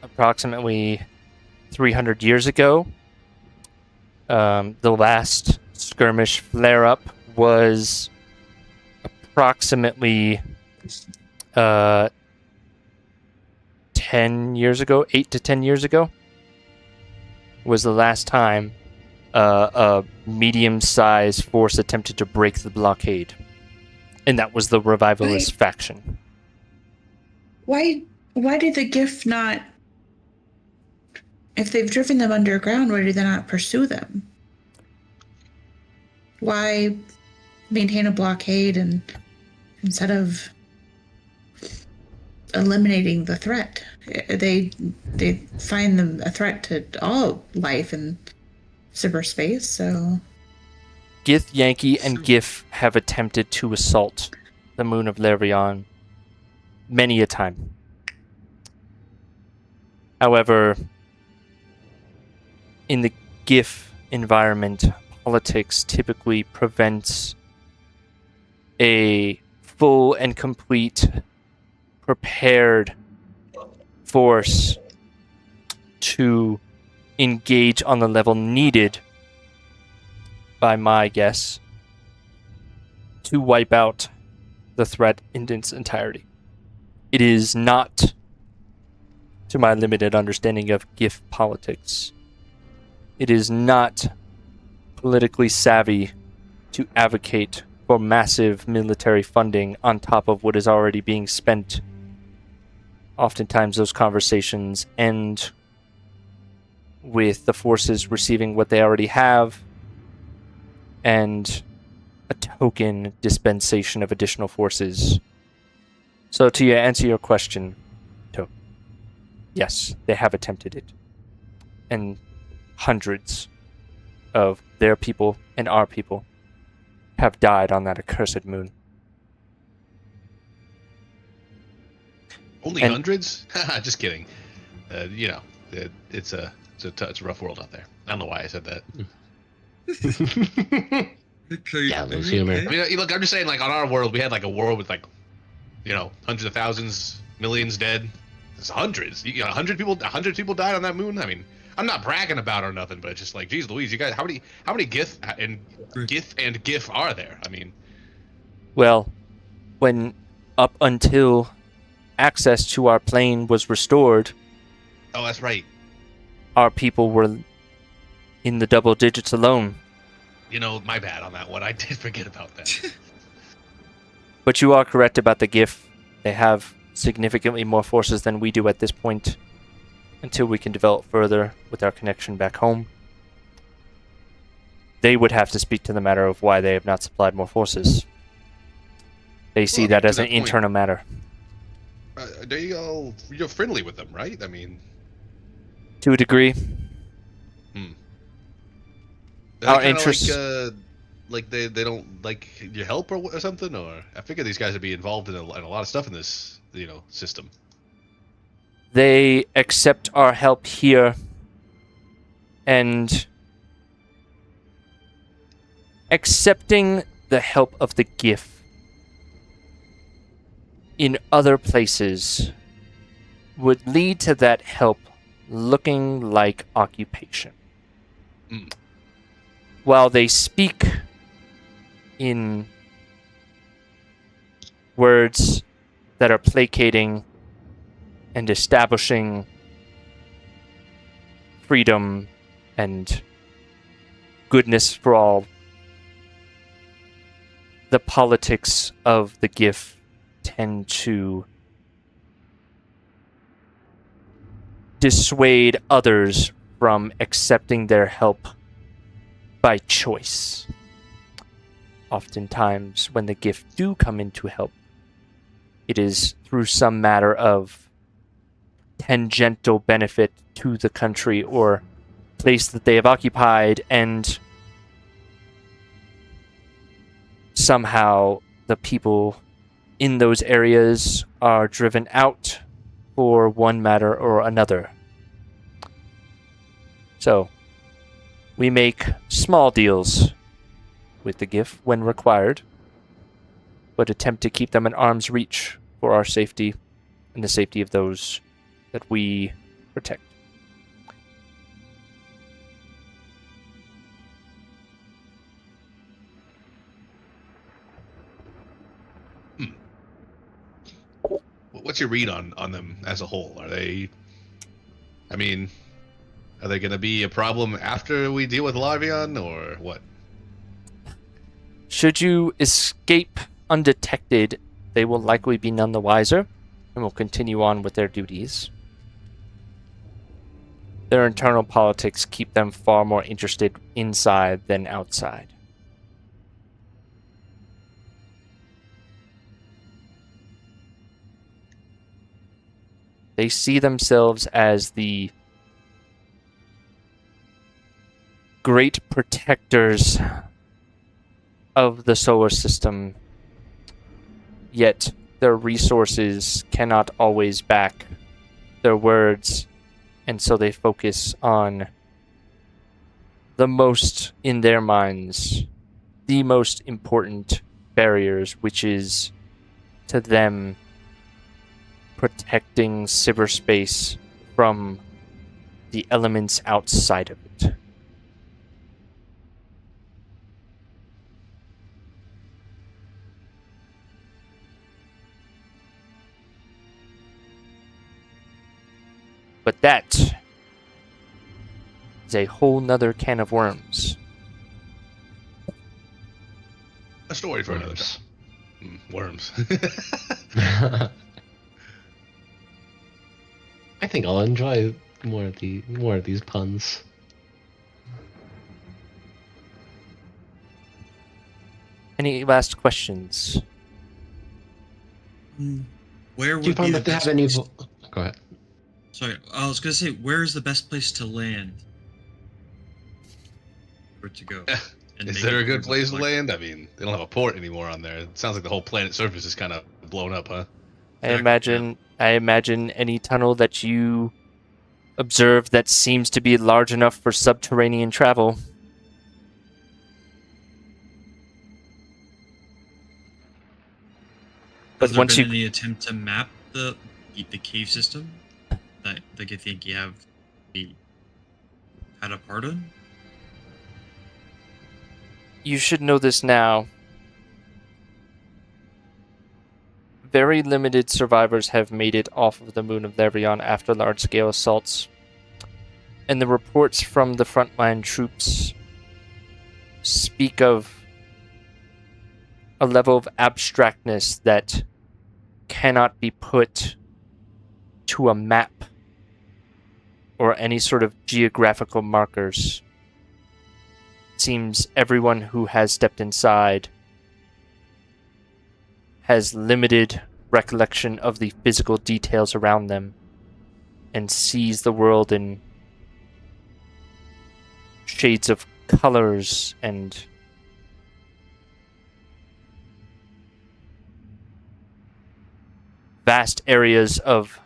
approximately 300 years ago. The last skirmish flare-up was approximately 10 years ago, 8 to 10 years ago, was the last time a medium-sized force attempted to break the blockade. And that was the revivalist faction. Why did the gift not? If they've driven them underground, why did they not pursue them? Why maintain a blockade and instead of eliminating the threat? They find them a threat to all life in cyberspace. So Gith, Yankee, and Gif have attempted to assault the moon of Lerion many a time. However, in the Gif environment, politics typically prevents a full and complete prepared force to engage on the level needed, by my guess, to wipe out the threat in its entirety. It is not, to my limited understanding of GIF politics, it is not politically savvy to advocate for massive military funding on top of what is already being spent. Oftentimes those conversations end with the forces receiving what they already have and a token dispensation of additional forces. So to answer your question, yes, they have attempted it. And hundreds of their people and our people have died on that accursed moon. only And- hundreds? Haha, just kidding. It's a rough world out there. I don't know why I said that. Yeah, lose humor. I mean, look, I'm just saying, like, on our world, we had like a war with like, hundreds of thousands, millions dead. It's hundreds. 100 people died on that moon. I mean, I'm not bragging about it or nothing, but it's just like, geez Louise, you guys, how many GIF and GIF are there? I mean, Well, when up until access to our plane was restored, oh, that's right. our people were in the double digits alone. My bad on that one. I did forget about that. But you are correct about the GIF. They have significantly more forces than we do at this point, until we can develop further with our connection back home. They would have to speak to the matter of why they have not supplied more forces. They see Well, that to as an that point- internal matter. You're friendly with them, right? I mean, To a degree, are Our they kinda interests- like they don't like your help or something, or I figure these guys would be involved in a lot of stuff in this system. They accept our help here, and accepting the help of the GIF in other places would lead to that help looking like occupation. Mm. While they speak in words that are placating and establishing freedom and goodness for all, the politics of the GIF tend to dissuade others from accepting their help by choice. Oftentimes, when the GIF do come in to help, it is through some matter of tangential benefit to the country or place that they have occupied, and somehow the people in those areas are driven out for one matter or another. So, we make small deals with the GIF when required, but attempt to keep them at arm's reach for our safety and the safety of those that we protect. What's your read on them as a whole? Are they? I mean, are they going to be a problem after we deal with Larvion, or what? Should you escape undetected, they will likely be none the wiser and will continue on with their duties. Their internal politics keep them far more interested inside than outside. They see themselves as the great protectors of the solar system, yet their resources cannot always back their words, and so they focus on the most, in their minds, the most important barriers, which is, to them, protecting cyberspace from the elements outside of it. But that is a whole nother can of worms. A story for another time. Worms. I think I'll enjoy more of these puns. Any last questions? Where Do you would be find the that they best have any? place? Go ahead. Sorry, I was gonna say, where is the best place to land for it to go? And Is make there it a good towards the place to flag? land? I mean, they don't have a port anymore on there. It sounds like the whole planet surface is kind of blown up, huh? I imagine any tunnel that you observe that seems to be large enough for subterranean travel. But Has there once been you any attempt to map the cave system that you think you have had a part in? you should know this now. Very limited survivors have made it off of the moon of Levrion after large-scale assaults. And the reports from the frontline troops speak of a level of abstractness that cannot be put to a map or any sort of geographical markers. It seems everyone who has stepped inside has limited recollection of the physical details around them and sees the world in shades of colors and vast areas of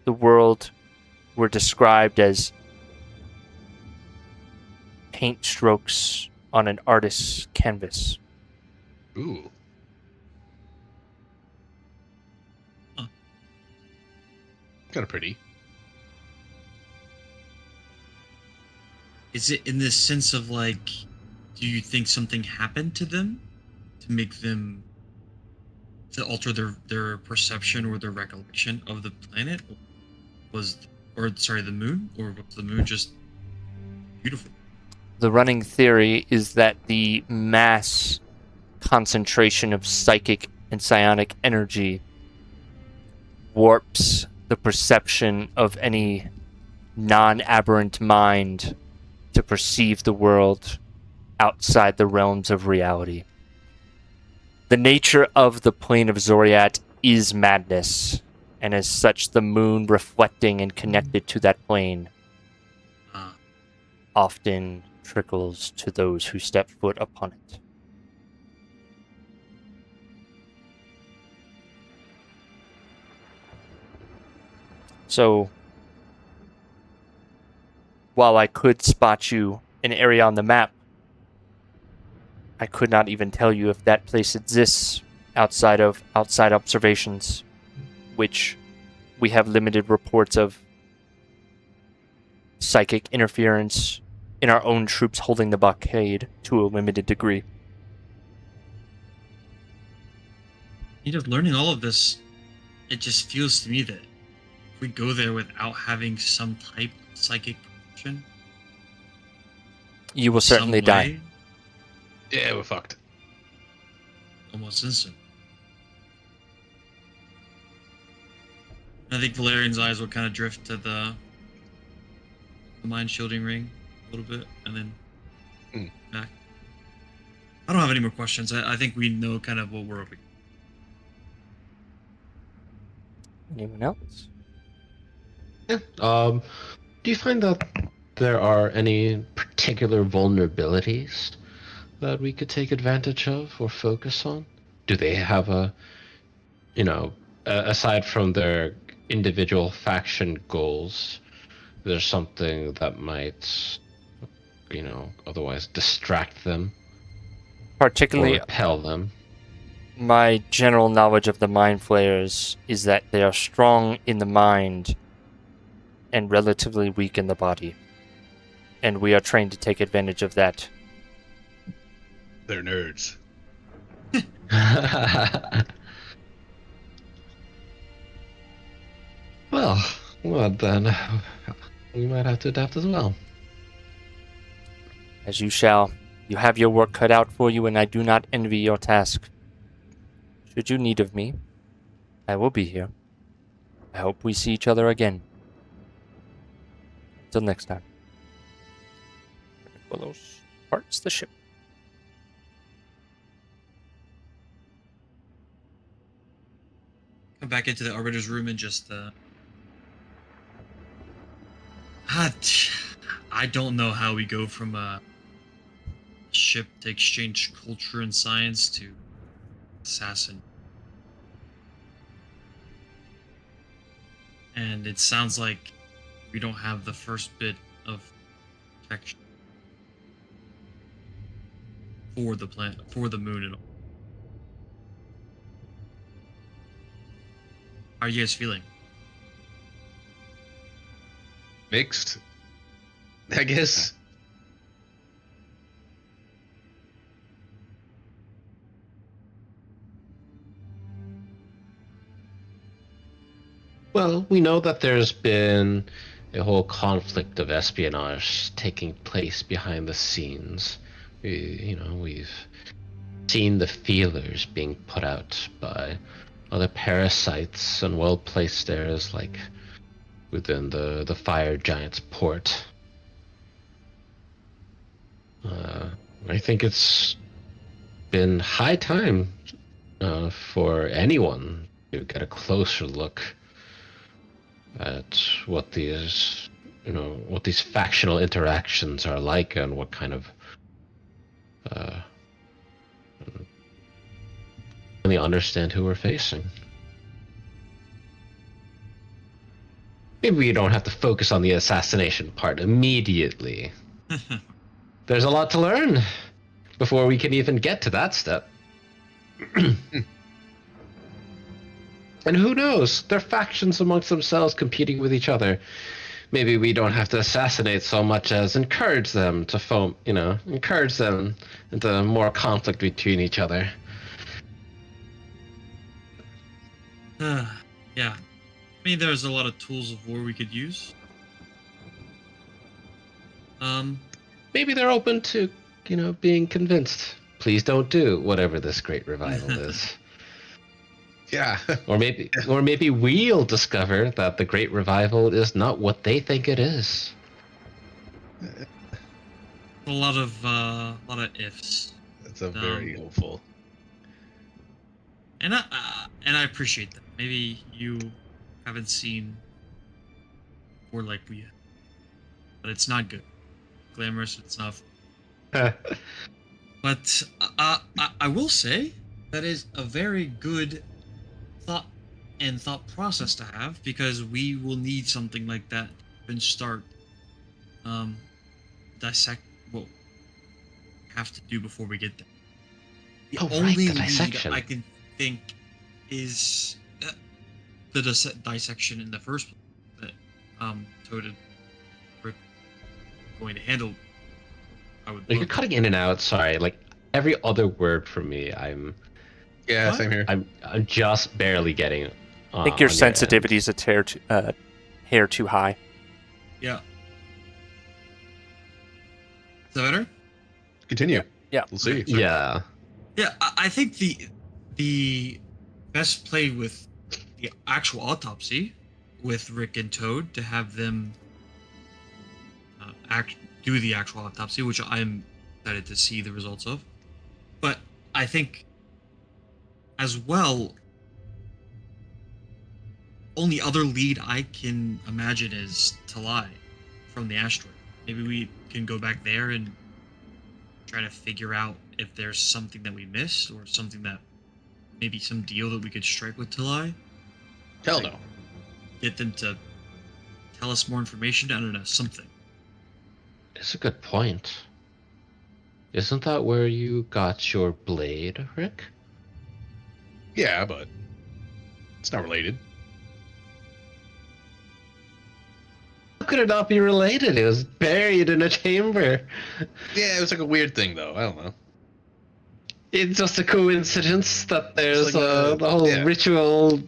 the world were described as paint strokes on an artist's canvas. Ooh. Kind of pretty. Is it in this sense of like, do you think something happened to them to make them to alter their perception or their recollection of the planet? The moon? Or was the moon just beautiful? The running theory is that the mass concentration of psychic and psionic energy warps the perception of any non-aberrant mind to perceive the world outside the realms of reality. The nature of the plane of Zoriat is madness, and as such, the moon reflecting and connected to that plane often trickles to those who step foot upon it. So, while I could spot you an area on the map, I could not even tell you if that place exists outside observations, which we have limited reports of psychic interference in our own troops holding the blockade to a limited degree. Learning all of this, it just feels to me that if we go there without having some type of psychic perception, You will certainly die. Yeah, we're fucked. Almost instant. I think Valerian's eyes will kind of drift to the mind shielding ring a little bit, and then back. I don't have any more questions. I think we know kind of what we're up against. Anyone else? Yeah. Do you find that there are any particular vulnerabilities that we could take advantage of or focus on? Do they have aside from their individual faction goals, there's something that might, otherwise distract them or Particularly, repel them? my general knowledge of the Mind Flayers is that they are strong in the mind and relatively weak in the body. And we are trained to take advantage of that. They're nerds. well then, we might have to adapt as well. As you shall. You have your work cut out for you, and I do not envy your task. Should you need of me, I will be here. I hope we see each other again. Until next time. Willows parts the ship. Come back into the Arbiter's room and just I don't know how we go from a ship to exchange culture and science to assassin. And it sounds like we don't have the first bit of protection for the planet, for the moon and all. How are you guys feeling? Mixed, I guess. Well, we know that there's been a whole conflict of espionage taking place behind the scenes. We've seen the feelers being put out by other parasites and well-placed areas like within the fire giant's port. I think it's been high time for anyone to get a closer look at what these factional interactions are like and what kind of really understand who we're facing. Maybe we don't have to focus on the assassination part immediately. There's a lot to learn before we can even get to that step. And who knows? They're factions amongst themselves competing with each other. Maybe we don't have to assassinate so much as encourage them to encourage them into more conflict between each other. Yeah. I mean, there's a lot of tools of war we could use. Maybe they're open to, being convinced. Please don't do whatever this great revival is. Yeah. Or maybe we'll discover that the great revival is not what they think it is. a lot of ifs. That's a very hopeful. And I appreciate that. Maybe you haven't seen or like we have, but it's not good. Glamorous enough. But I will say that is a very good thought process to have, because we will need something like that and start dissect what we have to do before we get there. The only the lead dissection. I can think is the dissection in the first place that Toad and Rick are going to handle. I would. You're cutting in and out. Sorry, like every other word from me, Yeah, What? same here. I'm just barely getting. I think your on end. sensitivity is a hair too high. Yeah. Is that better? Continue. Yeah. We'll see. Yeah. Yeah, I think the best play with the actual autopsy with Rick and Toad, to have them do the actual autopsy, which I'm excited to see the results of. But I think as well, only other lead I can imagine is Talai from the asteroid. Maybe we can go back there and try to figure out if there's something that we missed, or something that maybe some deal that we could strike with Talai. Hell no. Get them to tell us more information. I don't know, something. It's a good point. Isn't that where you got your blade, Rick? Yeah, but it's not related. How could it not be related? It was buried in a chamber. Yeah, it was like a weird thing, though. I don't know. It's just a coincidence that there's like the whole yeah. ritual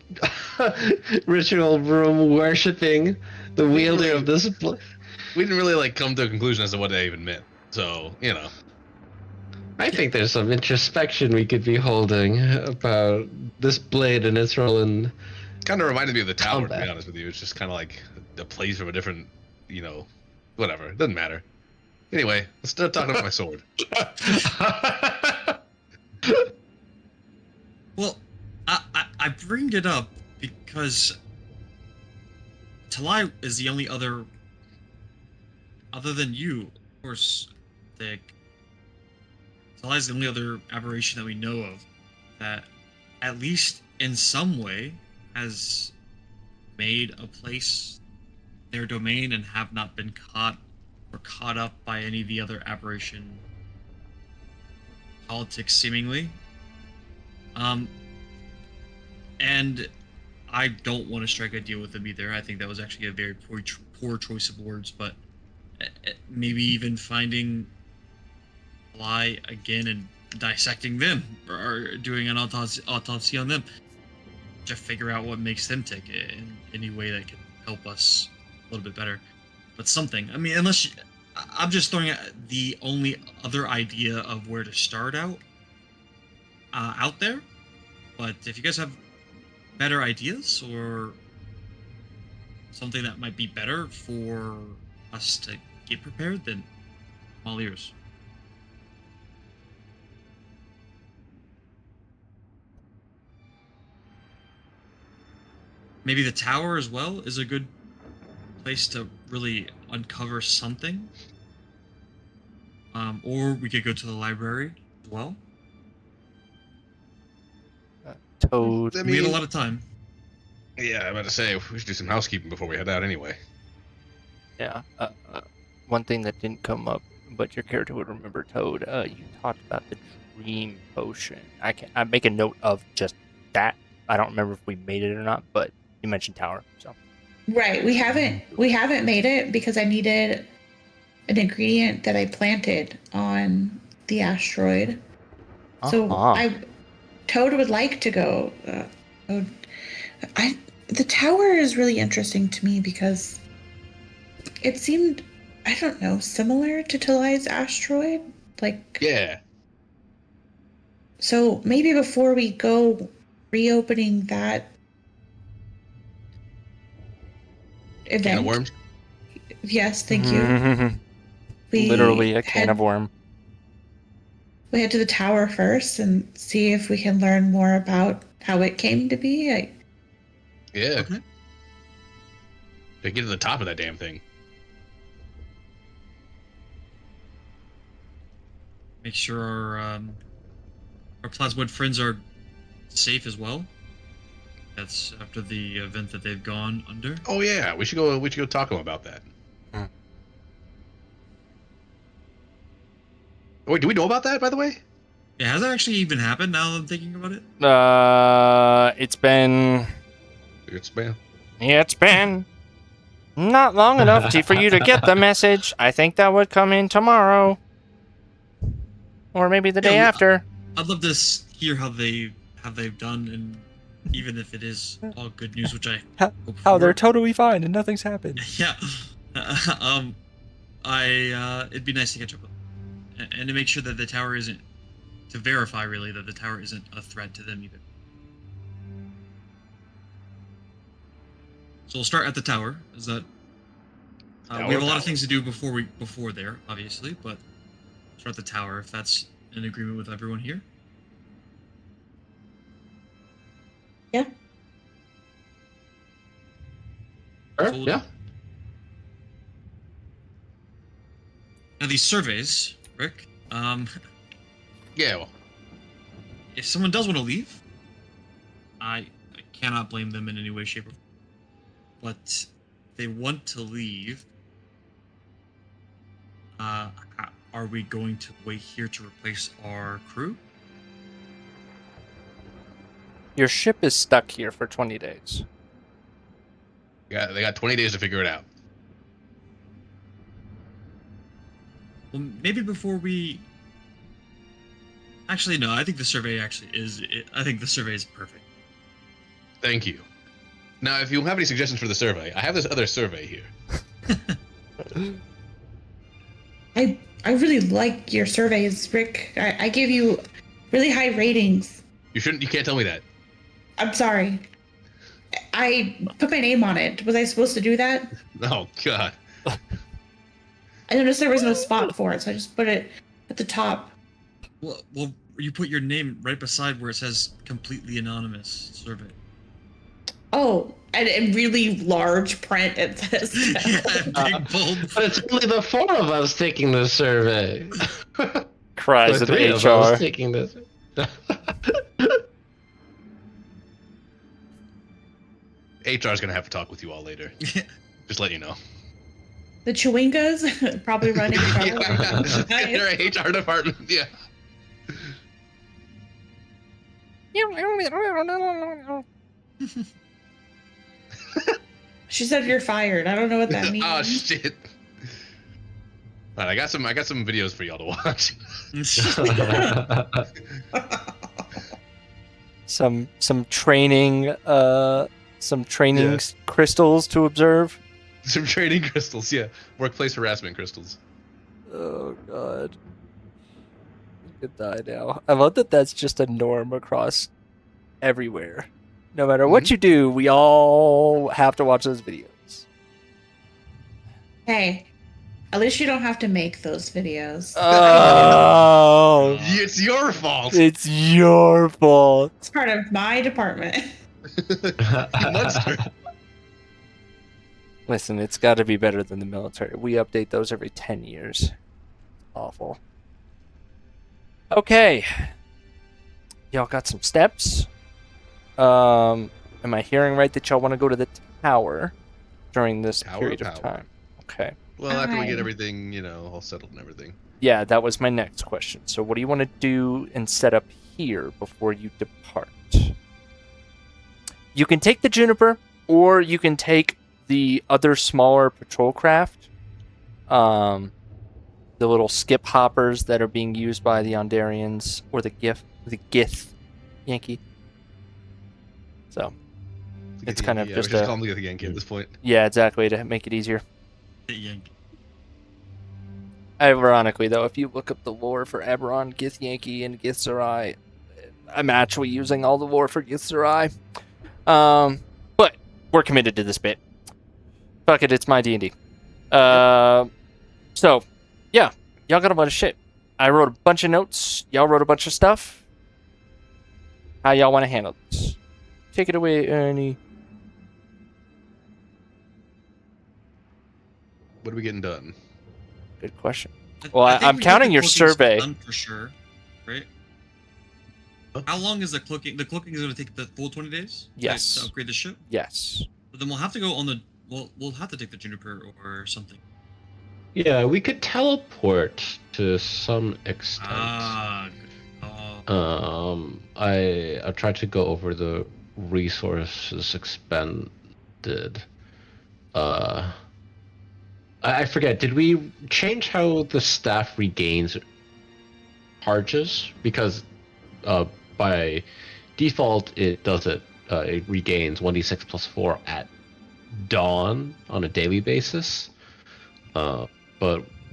room worshipping the wielder really- of this blade. We didn't really come to a conclusion as to what that even meant. So, I think there's some introspection we could be holding about this blade and its role in. kind of reminded me of the tower, to Combat. be honest with you. It's just kind of like a place from a different, whatever. It doesn't matter. Anyway, let's start talking about my sword. Well, I bring it up because Talai is the only other than you, of course, Dick. Talai is the only other aberration that we know of that, at least in some way, has made a place their domain and have not been caught up by any of the other aberration politics, seemingly. And I don't want to strike a deal with them either. I think that was actually a very poor choice of words, but maybe even finding Lie again and dissecting them, or doing an autopsy on them to figure out what makes them tick in any way that can help us a little bit better. But something. I mean, I'm just throwing out the only other idea of where to start out there. But if you guys have better ideas, or something that might be better for us to get prepared, then I'm all ears. Maybe the tower as well is a good place to really uncover something. Or we could go to the library as well. Toad. I We have a mean, lot of time. Yeah, I'm about to say we should do some housekeeping before we head out anyway. Yeah. One thing that didn't come up, but your character would remember, Toad. You talked about the dream potion. I make a note of just that. I don't remember if we made it or not, but you mentioned tower, so. Right. We haven't made it because I needed an ingredient that I planted on the asteroid. So Toad would like to go. The tower is really interesting to me because it seemed, I don't know, similar to Talai's asteroid. Like, Yeah. so maybe before we go reopening that event. Can of worms. Yes, thank you. We Literally a can of worm. We head to the tower first and see if we can learn more about how it came to be. Yeah. Okay. To get to the top of that damn thing. Make sure our plasmoid friends are safe as well. That's after the event that they've gone under. Oh yeah, we should go talk to them about that. Hmm. Wait, do we know about that, by the way? Yeah, has that actually even happened now that I'm thinking about it? It's been It's been. not long enough for you to get the message. I think that would come in tomorrow, or maybe the day after. I'd love to hear how they've done, and even if it is all good news, which I hope How for. they're totally fine and nothing's happened. Yeah. It'd be nice to catch up with them. And to make sure that the tower isn't, to verify really that the tower isn't a threat to them either. So we'll start at the tower. Is that? We have a lot of things to do before there, obviously, but start at the tower if that's in agreement with everyone here. Yeah. So Yeah. Now these surveys, Rick. Yeah. Well, If someone does want to leave, I cannot blame them in any way, shape, or form. But if they want to leave, are we going to wait here to replace our crew? Your ship is stuck here for 20 days. they got 20 days to figure it out. Well, maybe before we. Actually, no. I think the survey I think the survey is perfect. Thank you. Now, if you have any suggestions for the survey, I have this other survey here. I really like your surveys, Rick. I give you really high ratings. You can't tell me that. I'm sorry. I put my name on it. Was I supposed to do that? Oh God. I noticed there was no spot for it, so I just put it at the top. Well, you put your name right beside where it says "completely anonymous survey." Oh, and in really large print it says. Yeah, big bold. But it's only the 4 of us taking the survey. Cries The of 3 of us HR. taking this. HR's gonna have to talk with you all later. Just let you know. The Chewingas probably running. Yeah. Their HR department. Yeah. She said you're fired. I don't know what that means. Oh shit. All right, I got some videos for y'all to watch. Some training crystals to observe. Some training crystals, yeah. Workplace harassment crystals. Oh god. You could die now. I love that that's just a norm across everywhere. No matter what you do, we all have to watch those videos. Hey, at least you don't have to make those videos. Oh, It's your fault. it's your fault. It's part of my department. Monster. Listen, it's got to be better than the military. We update those every 10 years. Awful. Okay. Y'all got some steps. Am I hearing right that y'all want to go to the tower during this Tower period of power. time? Okay. Well, after we get Aye. everything, all settled and everything. Yeah, that was my next question. So what do you want to do and set up here before you depart? You can take the Juniper, or you can take the other smaller patrol craft. The little skip hoppers that are being used by the Ondarians, or the Gith Yankee. So it's kind of we just just call him the Yankee at this point. yeah, exactly, to make it easier. The Yankee. Ironically, though, if you look up the lore for Eberron, Gith Yankee, and Gith Sarai, I'm actually using all the lore for Gith Sarai. But we're committed to this bit. Fuck it, it's my D&D. So, yeah, y'all got a bunch of shit. I wrote a bunch of notes. Y'all wrote a bunch of stuff. How y'all want to handle this? Take it away, Ernie. What are we getting done? Good question. I- Well, I think I'm we get counting the your cloaking stuff survey. done for sure, right? Huh? How long is the cloaking? The cloaking is going to take the full 20 days. Yes. To upgrade the ship. Yes. But then we'll have to go on the. We'll have to take the Juniper or something. Yeah, we could teleport to some extent. Ah. Good. Oh. I tried to go over the resources expended. I forget. Did we change how the staff regains charges? Because by default, it does it. It regains 1d6 plus 4 at dawn on a daily basis. But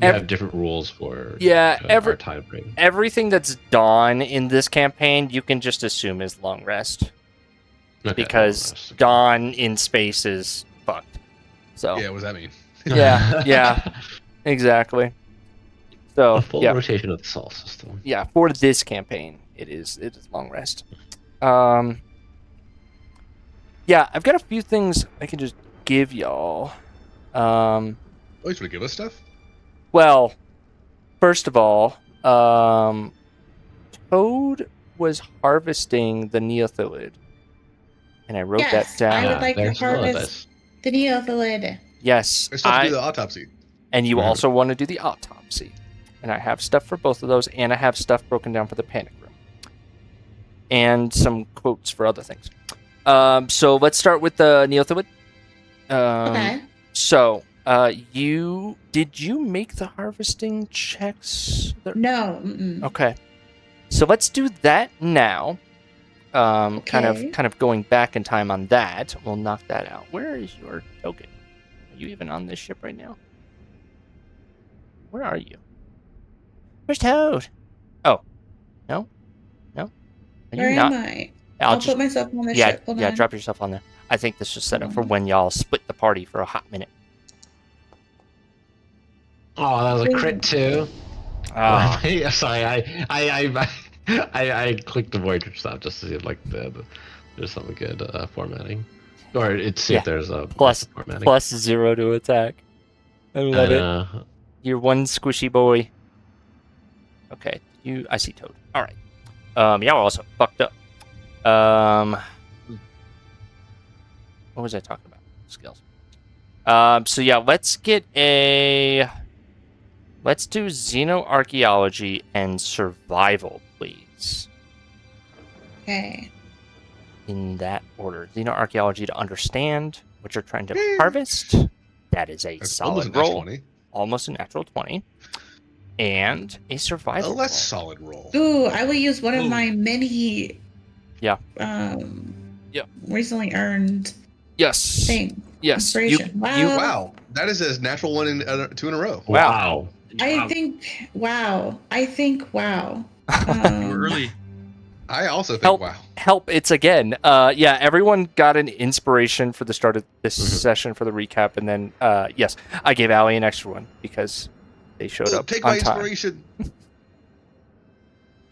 we have different rules for our time frame. Everything that's dawn in this campaign, you can just assume is long rest. Okay, Because long rest. dawn in space is fucked. So Yeah, what does that mean? yeah, exactly. So A full yeah, rotation of the sol system. yeah. For this campaign, it is long rest. Yeah, I've got a few things I can just give y'all. Oh, you want to give us stuff? Well, first of all, Toad was harvesting the neothelid, and I wrote Yes, that down. I would like to There's another harvest the neothelid. Yes, I still have to do the autopsy. and you Mhm. also want to do the autopsy. And I have stuff for both of those, and I have stuff broken down for the panic room. And some quotes for other things. So let's start with the neothelid. Okay. So, did you make the harvesting checks? No. Mm-mm. Okay. So let's do that now. Kind Okay. of going back in time on that. We'll knock that out. Where is your token? Are you even on this ship right now? Where are you? Where's Toad? Oh, no. Are you Where not? am I? I'll I'll just put myself on the yeah ship. Hold yeah on. drop yourself on there. I think this is set up for Mhm. when y'all split the party for a hot minute. Oh, that was a crit too. Ah, Yeah, sorry, I clicked the Voyager stuff just to see if there's some good formatting, or see Yeah. if there's a plus formatting. plus 0 to attack. I love it. You're one squishy boy. Okay, I see Toad. All right. Y'all are also fucked up. What was I talking about? Skills. So yeah, let's do xenoarchaeology and survival, please. Okay. In that order. Xenoarchaeology to understand what you're trying to harvest. That is a That's solid almost a nat roll. 20. Almost a natural 20. And a survival A less roll. solid roll. Ooh, I will use one of Ooh. my many. Yeah. Yeah. Recently earned Yes. thing. Yes. Inspiration. Wow. Wow, that is a natural one in 2 in a row. Wow. I think. Wow. You were early. I also think wow. Help, it's again. Yeah, everyone got an inspiration for the start of this session for the recap, and then yes, I gave Allie an extra one because they showed up Take on my time. inspiration.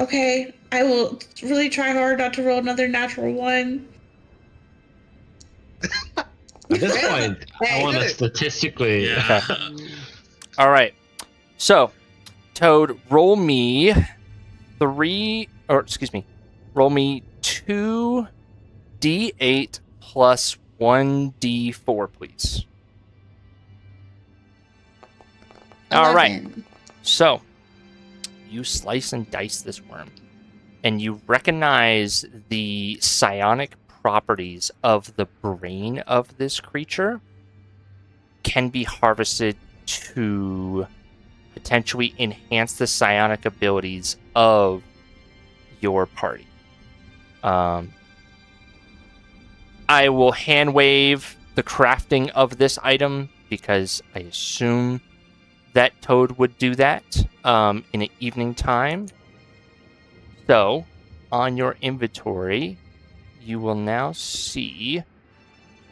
Okay, I will really try hard not to roll another natural one. At this point, I want to statistically. Yeah. All right. So, Toad, roll me 2d8 plus 1d4, please. All right. 11. So, you slice and dice this worm, and you recognize the psionic properties of the brain of this creature can be harvested to potentially enhance the psionic abilities of your party. I will hand wave the crafting of this item because I assume that Toad would do that in an evening time. So, on your inventory, you will now see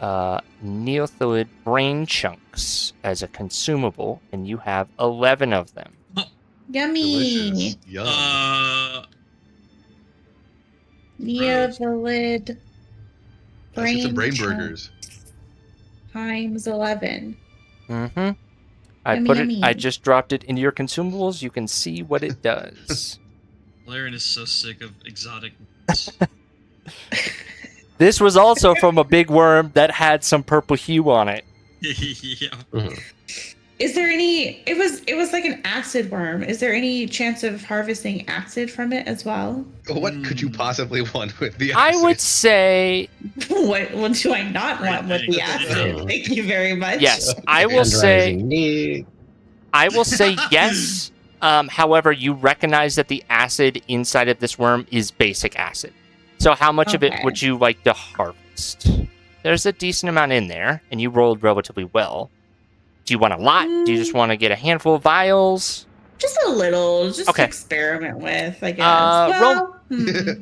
Neothelid brain chunks as a consumable, and you have 11 of them. Yummy. Delicious. Yum. Near the lid. Let's get some brain chunk burgers. Times 11. Mm-hmm. I Yummy, put it. yummy. I just dropped it into your consumables. You can see what it does. Valerian is so sick of exotic. This was also from a big worm that had some purple hue on it. Yeah. Mhm. Is there any? It was like an acid worm. Is there any chance of harvesting acid from it as well? What could you possibly want with the I acid? would say What do I not want with the acid? Oh. Thank you very much. yes. I will And say. rising need. I will say yes. However, you recognize that the acid inside of this worm is basic acid. So how much of it Okay. would you like to harvest? There's a decent amount in there, and you rolled relatively well. Do you want a lot? Do you just want to get a handful of vials? Just a little, just Okay. to experiment with, I guess. Roll- Yep,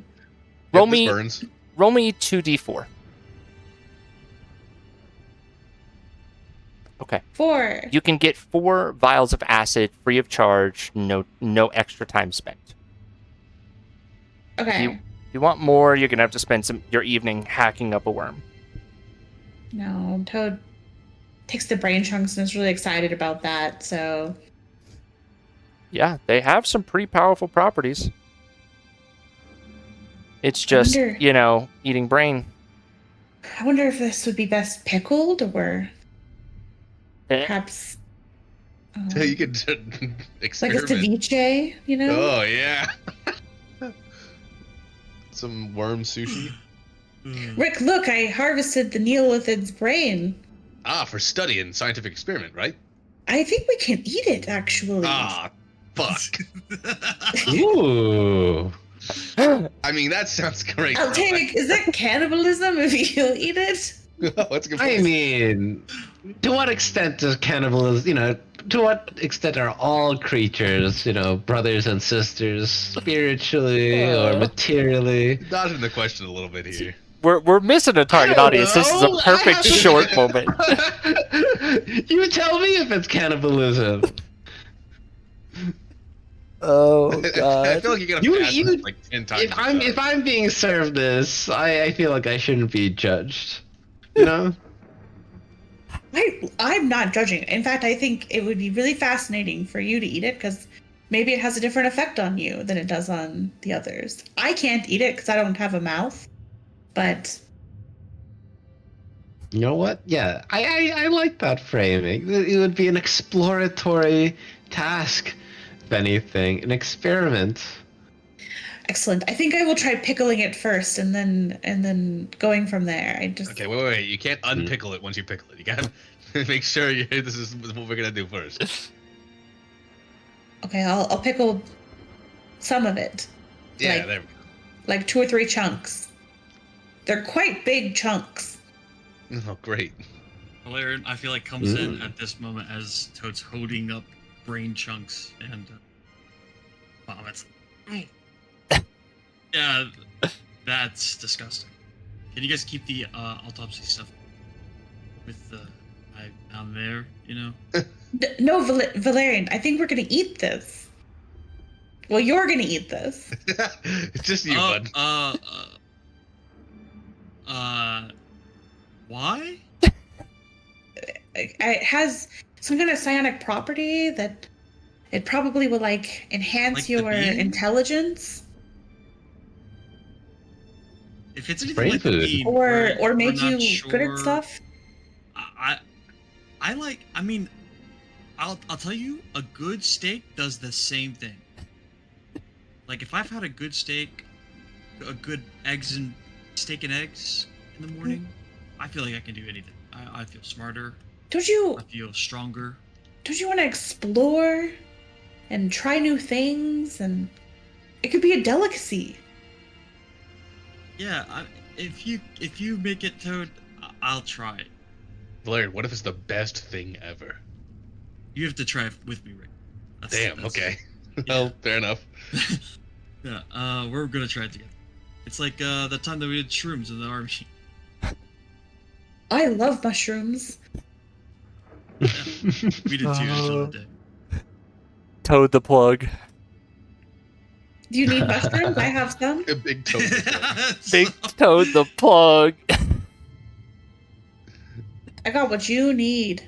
Roll this me burns. roll me 2d4. Okay. 4. You can get 4 vials of acid free of charge, no extra time spent. Okay. If you want more, you're gonna have to spend your evening hacking up a worm. No, Toad takes the brain chunks and is really excited about that. So Yeah, they have some pretty powerful properties. It's just, wonder- eating brain. I wonder if this would be best pickled or Eh. perhaps You could like a experiment. ceviche, you know? Oh yeah. Some worm sushi. Rick, look, I harvested the Neolithid's brain. For study and scientific experiment, right? I think we can eat it, actually. Fuck. Ooh. I mean, that sounds great. I'll take. Is that cannibalism if you eat it? That's a good I point. mean, to what extent does cannibalism, to what extent are all creatures, brothers and sisters, spiritually or materially? Dodging the question a little bit here. We're missing a target audience. This is a know. perfect short moment. You tell me if it's cannibalism. Oh I feel like you're gonna You- pass you- this like 10 times. If I'm being served this, I feel like I shouldn't be judged. You know? I'm not judging. In fact, I think it would be really fascinating for you to eat it because maybe it has a different effect on you than it does on the others. I can't eat it because I don't have a mouth, but You know what? Yeah, I like that framing. It would be an exploratory task, if anything, an experiment. excellent. I think I will try pickling it first and then going from there. Okay, wait. You can't unpickle it once you pickle it. You gotta make sure this is what we're gonna do first. Okay, I'll pickle some of it. Yeah, Like- there we Like 2 or 3 chunks. They're quite big chunks. go. Oh, great. Valerian, I feel like comes in at this moment as Toad's holding up brain chunks and vomits. Yeah, that's disgusting. Can you guys keep the autopsy stuff with the guy down there? No, Valerian, I think we're gonna eat this. Well, you're gonna eat this. It's just you, bud. Why? It has some kind of psionic property that it probably will enhance Like the your being? intelligence. If If it's anything Brain like the food. bean, or we're make not you good at sure. stuff. I like. I mean, I'll tell you, a good steak does the same thing. Like if I've had a good steak, a good steak and eggs in the morning, I feel like I can do anything. I feel smarter. Don't you I feel stronger. want to explore and try new things, and it could be a delicacy. Yeah, if you make it, Toad, I'll try it. Valerian, what if it's the best thing ever? You have to try it with me, Rick. Damn. Okay. Yeah. Well, fair enough. Yeah, we're gonna try it together. It's like the time that we did shrooms in the army. I love mushrooms. We did too until the day. Toad the plug. Do you need mushrooms? I have some. A big toe. Big Toad the plug. I got what you need.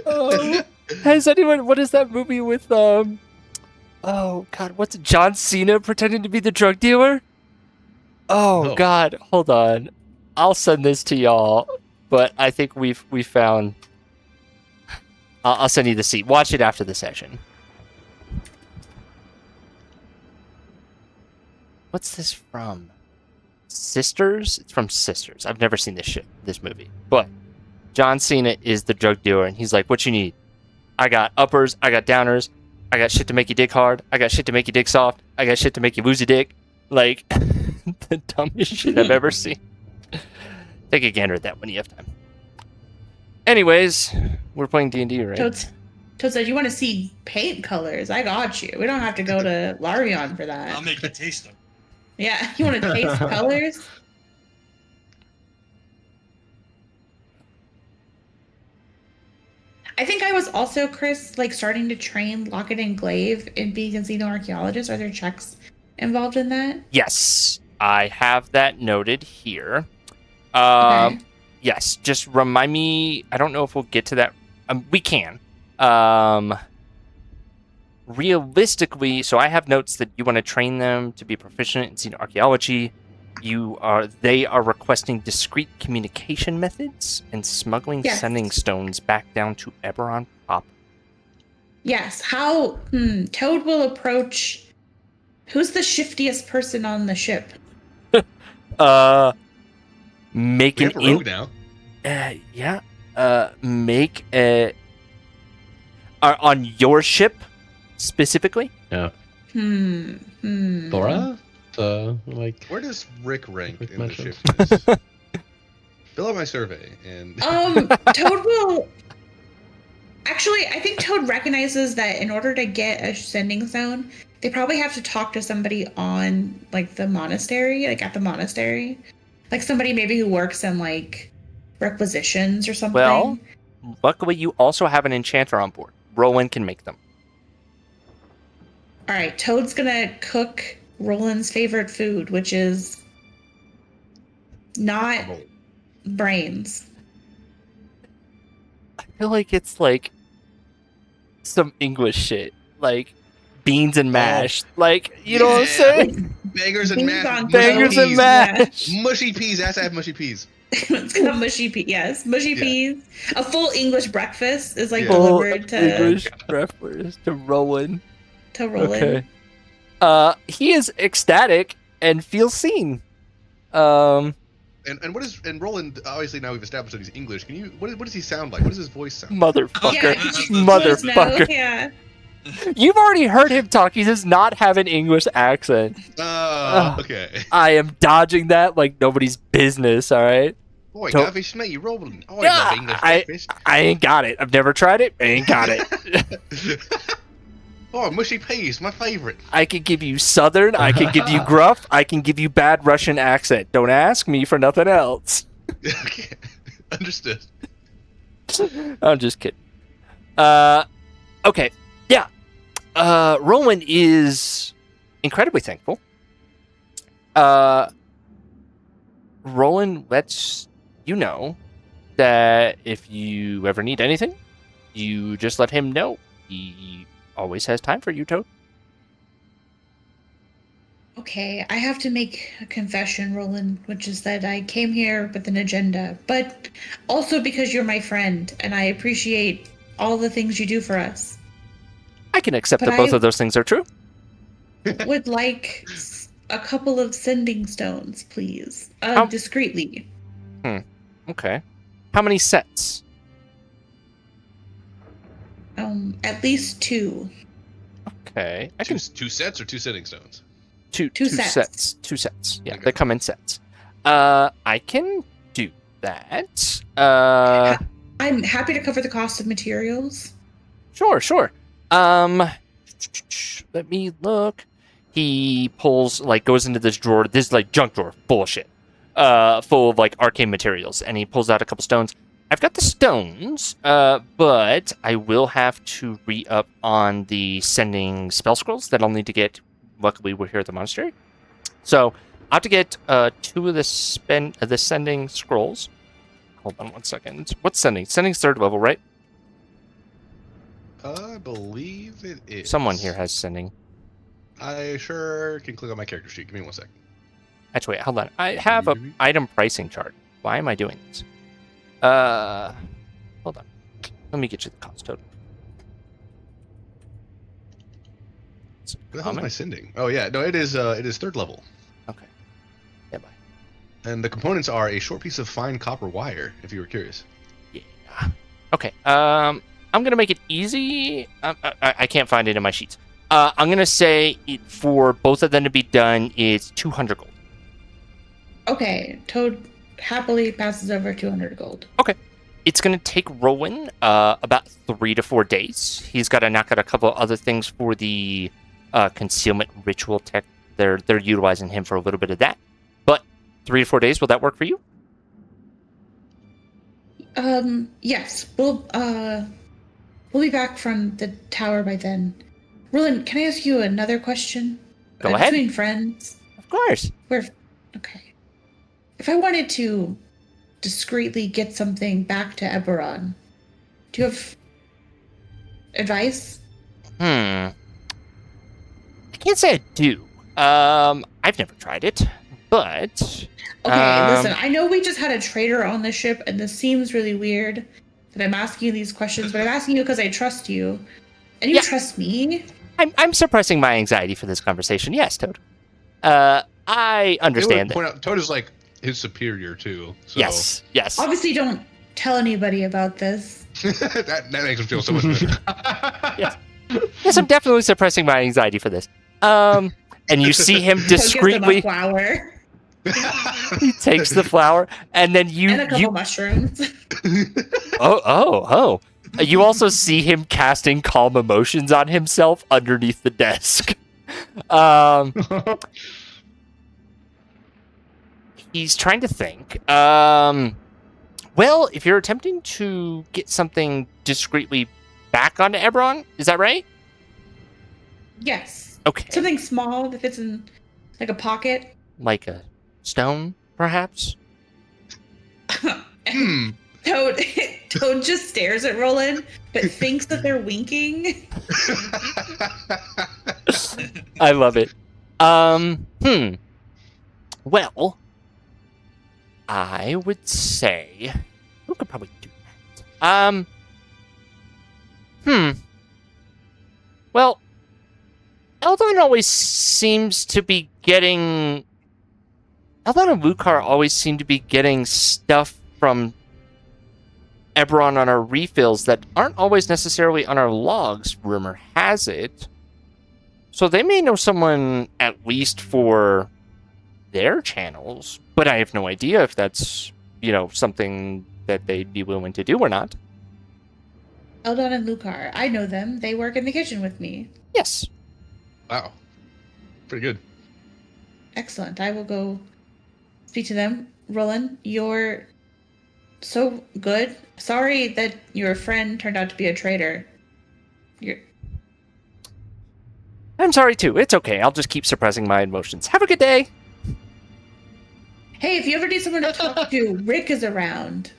Oh, has anyone? What is that movie with Oh God, what's it? John Cena pretending to be the drug dealer? Oh No. God, hold on. I'll send this to y'all. But I think we found. I'll send you the seat. Watch it after the session. What's this from? Sisters? It's from Sisters. I've never seen this movie. But John Cena is the drug dealer, and he's like, "What you need? I got uppers. I got downers. I got shit to make you dick hard. I got shit to make you dick soft. I got shit to make you woozy dick." Like the dumbest shit I've ever seen. Take a gander at that when you have time. Anyways, we're playing D&D, right? Toad said, "You want to see paint colors? I got you. We don't have to go to Larion for that." I'll make you taste them. Yeah, you want to taste colors? I think I was also, Chris, like starting to train Lockett and Glaive in being a xenoarchaeologist. Are there checks involved in that? Yes, I have that noted here. Okay. Yes, just remind me. I don't know if we'll get to that. We can. Realistically, so I have notes that you want to train them to be proficient in xenoarchaeology. They are requesting discrete communication methods and smuggling Yes. sending stones back down to Eberron proper. Yes. How Toad will approach. Who's the shiftiest person on the ship? Make We an have a rogue now. make a on your ship specifically. Yeah. Hmm. Thora? Like. Where does Rick rank Rick in the mentioned. shiftiness? Fill out my survey and. Toad will. Actually, I think Toad recognizes that in order to get a sending zone, they probably have to talk to somebody on like the monastery, like at the monastery, like somebody maybe who works in like requisitions or something. Well, luckily you also have an enchanter on board. Roland can make them. All right, Toad's gonna cook Roland's favorite food, which is not brains. I feel like it's like some English shit, like beans and mash. Like, you know what I'm Yeah. saying? Bangers and Beans mash. on with Bangers mushy and peas. mash. Mushy peas. Has to have mushy peas. It's got mushy peas. Yes, mushy Yeah. peas. A full English breakfast is like Yeah. Full delivered to English breakfast to Roland. Roland. Okay. He is ecstatic and feels seen. And what is Roland? Obviously now we've established that he's English. Can you? What does he sound like? What does his voice sound? like? Motherfucker. Yeah, Let us let us know. Motherfucker. Yeah. You've already heard him talk. He does not have an English accent. Okay. I am dodging that like nobody's business, all right? Boy, Don't- Gavish, mate, you Roland. Oh, I Yeah, love English I- breakfast. I ain't got it. I've never tried it. I ain't got it. Oh, mushy peas, my favorite. I can give you Southern. I can give you gruff. I can give you bad Russian accent. Don't ask me for nothing else. Okay. Understood. I'm just kidding. Okay. Yeah. Roland is incredibly thankful. Roland lets you know that if you ever need anything, you just let him know. He always has time for you, Toad. Okay, I have to make a confession, Roland, which is that I came here with an agenda, but also because you're my friend and I appreciate all the things you do for us. I can accept But that both I of those things are true. would like a couple of sending stones, please. Discreetly. Okay. How many sets? At least 2. Okay. I Two, can two sets or two sitting stones? two sets. sets. 2 sets. Yeah, Okay. they come in sets. I can do that. I'm happy to cover the cost of materials. Sure. Let me look. He pulls, goes into this drawer. This is junk drawer, bullshit. Full of arcane materials, and he pulls out a couple stones. I've got the stones, but I will have to re-up on the sending spell scrolls that I'll need to get. Luckily, we're here at the monastery, so I have to get 2 of the sending scrolls. Hold on 1 second. What's sending? Sending's 3rd level, right? I believe it is. Someone here has sending. I sure can click on my character sheet. Give me 1 second. Actually, wait, hold on. I have a item pricing chart. Why am I doing this? Hold on. Let me get you the cost total. What the hell is my sending? Oh yeah, no, it is 3rd level. Okay. Yeah, bye. And the components are a short piece of fine copper wire, if you were curious. Yeah. Okay. I'm gonna make it easy. I can't find it in my sheets. I'm gonna say for both of them to be done is 200 gold. Okay, Toad happily passes over 200 gold. Okay. It's gonna take Rowan about 3 to 4 days. He's got to knock out a couple of other things for the concealment ritual tech. They're utilizing him for a little bit of that. But 3 to 4 days, will that work for you? Yes. We'll be back from the tower by then. Roland, can I ask you another question? Go ahead. Between friends. Of course. Okay. If I wanted to discreetly get something back to Eberron, do you have advice? I can't say I do. I've never tried it, but Okay, listen, I know we just had a traitor on the ship, and this seems really weird that I'm asking you these questions, but I'm asking you because I trust you, and you trust me. I'm suppressing my anxiety for this conversation. Yes, Toad. I understand that. Point out, Toad is his superior too. So. Yes. Obviously, don't tell anybody about this. that makes him feel so much better. Yes, I'm definitely suppressing my anxiety for this. And you see him discreetly. Flower. He takes the flower, and then and a couple mushrooms. Oh. You also see him casting calm emotions on himself underneath the desk. He's trying to think. Well, if you're attempting to get something discreetly back onto Eberron, is that right? Yes. Okay. Something small that fits in a pocket. Like a stone, perhaps? Toad just stares at Roland, but thinks that they're winking. I love it. Well, I would say who could probably do that? Well, Eldon always seems to be getting. Eldon and Lucar always seem to be getting stuff from Eberron on our refills that aren't always necessarily on our logs, rumor has it. So they may know someone at least for their channels, but I have no idea if that's, something that they'd be willing to do or not. Eldon and Lucar, I know them. They work in the kitchen with me. Yes. Wow. Pretty good. Excellent. I will go speak to them. Roland, you're so good. Sorry that your friend turned out to be a traitor. I'm sorry too. It's okay. I'll just keep suppressing my emotions. Have a good day. Hey, if you ever need someone to talk to, Rick is around.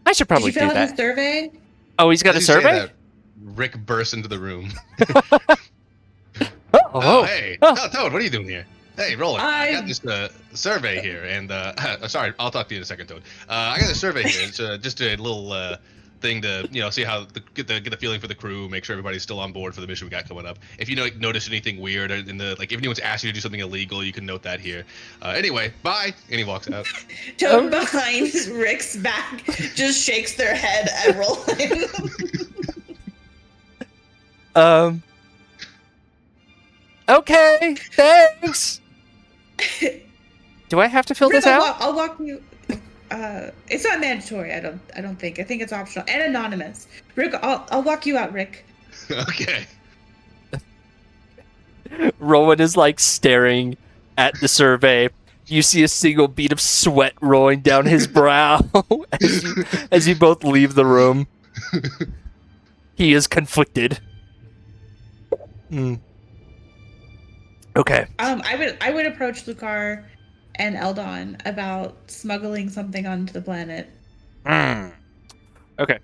I should probably Did you do fill out that. his survey? Oh, he's got a As you say survey? that, Rick bursts into the room. Oh, hey. oh. Oh, Toad, what are you doing here? Hey, Roland, I got I'm- this survey here, and sorry, I'll talk to you in a second, Toad. I got a survey here. It's just a little thing to see how get the feeling for the crew, make sure everybody's still on board for the mission we got coming up. If you notice anything weird in the if anyone's asked you to do something illegal, you can note that here. Anyway, bye. And he walks out. Toad behind Rick's back just shakes their head at Roland. Okay, thanks. Do I have to fill Rick, this out? I'll walk you. It's not mandatory. I don't think. I think it's optional and anonymous. Rick, I'll walk you out, Rick. Okay. Rowan is like staring at the survey. You see a single bead of sweat rolling down his brow as you both leave the room. He is conflicted. Okay. I would approach Lucar and Eldon about smuggling something onto the planet. Okay.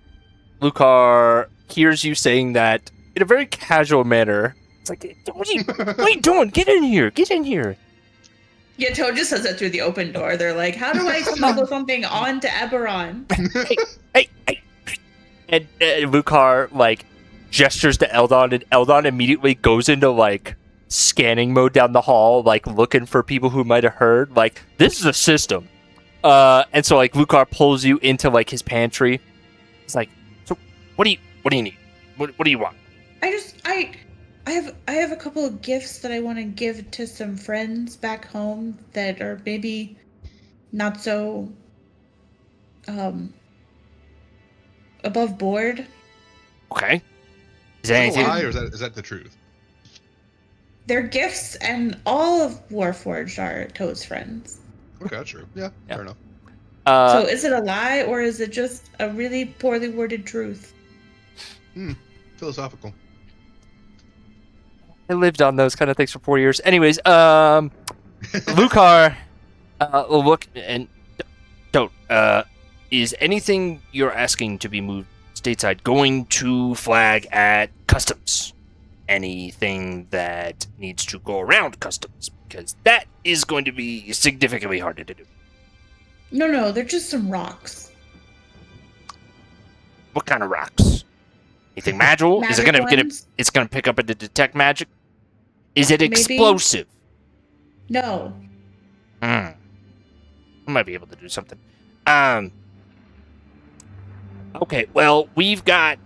Lucar hears you saying that in a very casual manner. It's like, what are you doing? Get in here. Get in here. Yeah, Toad just says that through the open door. They're like, how do I smuggle something onto Eberron? Hey. And Lucar, like, gestures to Eldon, and Eldon immediately goes into, like, scanning mode down the hall, like, looking for people who might have heard. Like, this is a system. And so, like, Lucar pulls you into, like, his pantry. He's like, so, what do you need? What do you want? I have a couple of gifts that I want to give to some friends back home that are maybe not so above board. Okay. Is Is there that a anything? lie, or is that the truth? They're gifts, and all of Warforged are Toad's friends. Okay, that's true. Yeah, fair enough. So is it a lie, or is it just a really poorly worded truth? Philosophical. I lived on those kind of things for 4 years. Anyways, Lucar, look, and don't, is anything you're asking to be moved stateside going to flag at customs? Anything that needs to go around customs? Because that is going to be significantly harder to do. No, they're just some rocks. What kind of rocks? Anything magical? Is it Magic gonna ones? It's gonna pick up and detect magic? Is it Maybe. explosive? No. I might be able to do something. Okay, well, we've got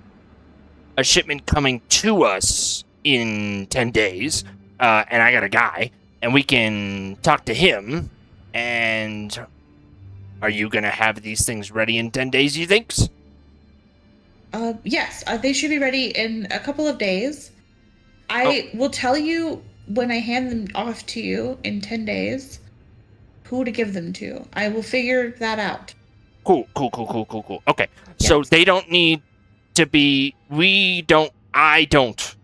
a shipment coming to us in 10 days, and I got a guy, and we can talk to him, and are you going to have these things ready in 10 days, you think? Yes, they should be ready in a couple of days. I will tell you when I hand them off to you in 10 days who to give them to. I will figure that out. Cool. Okay, so they don't need to be, I don't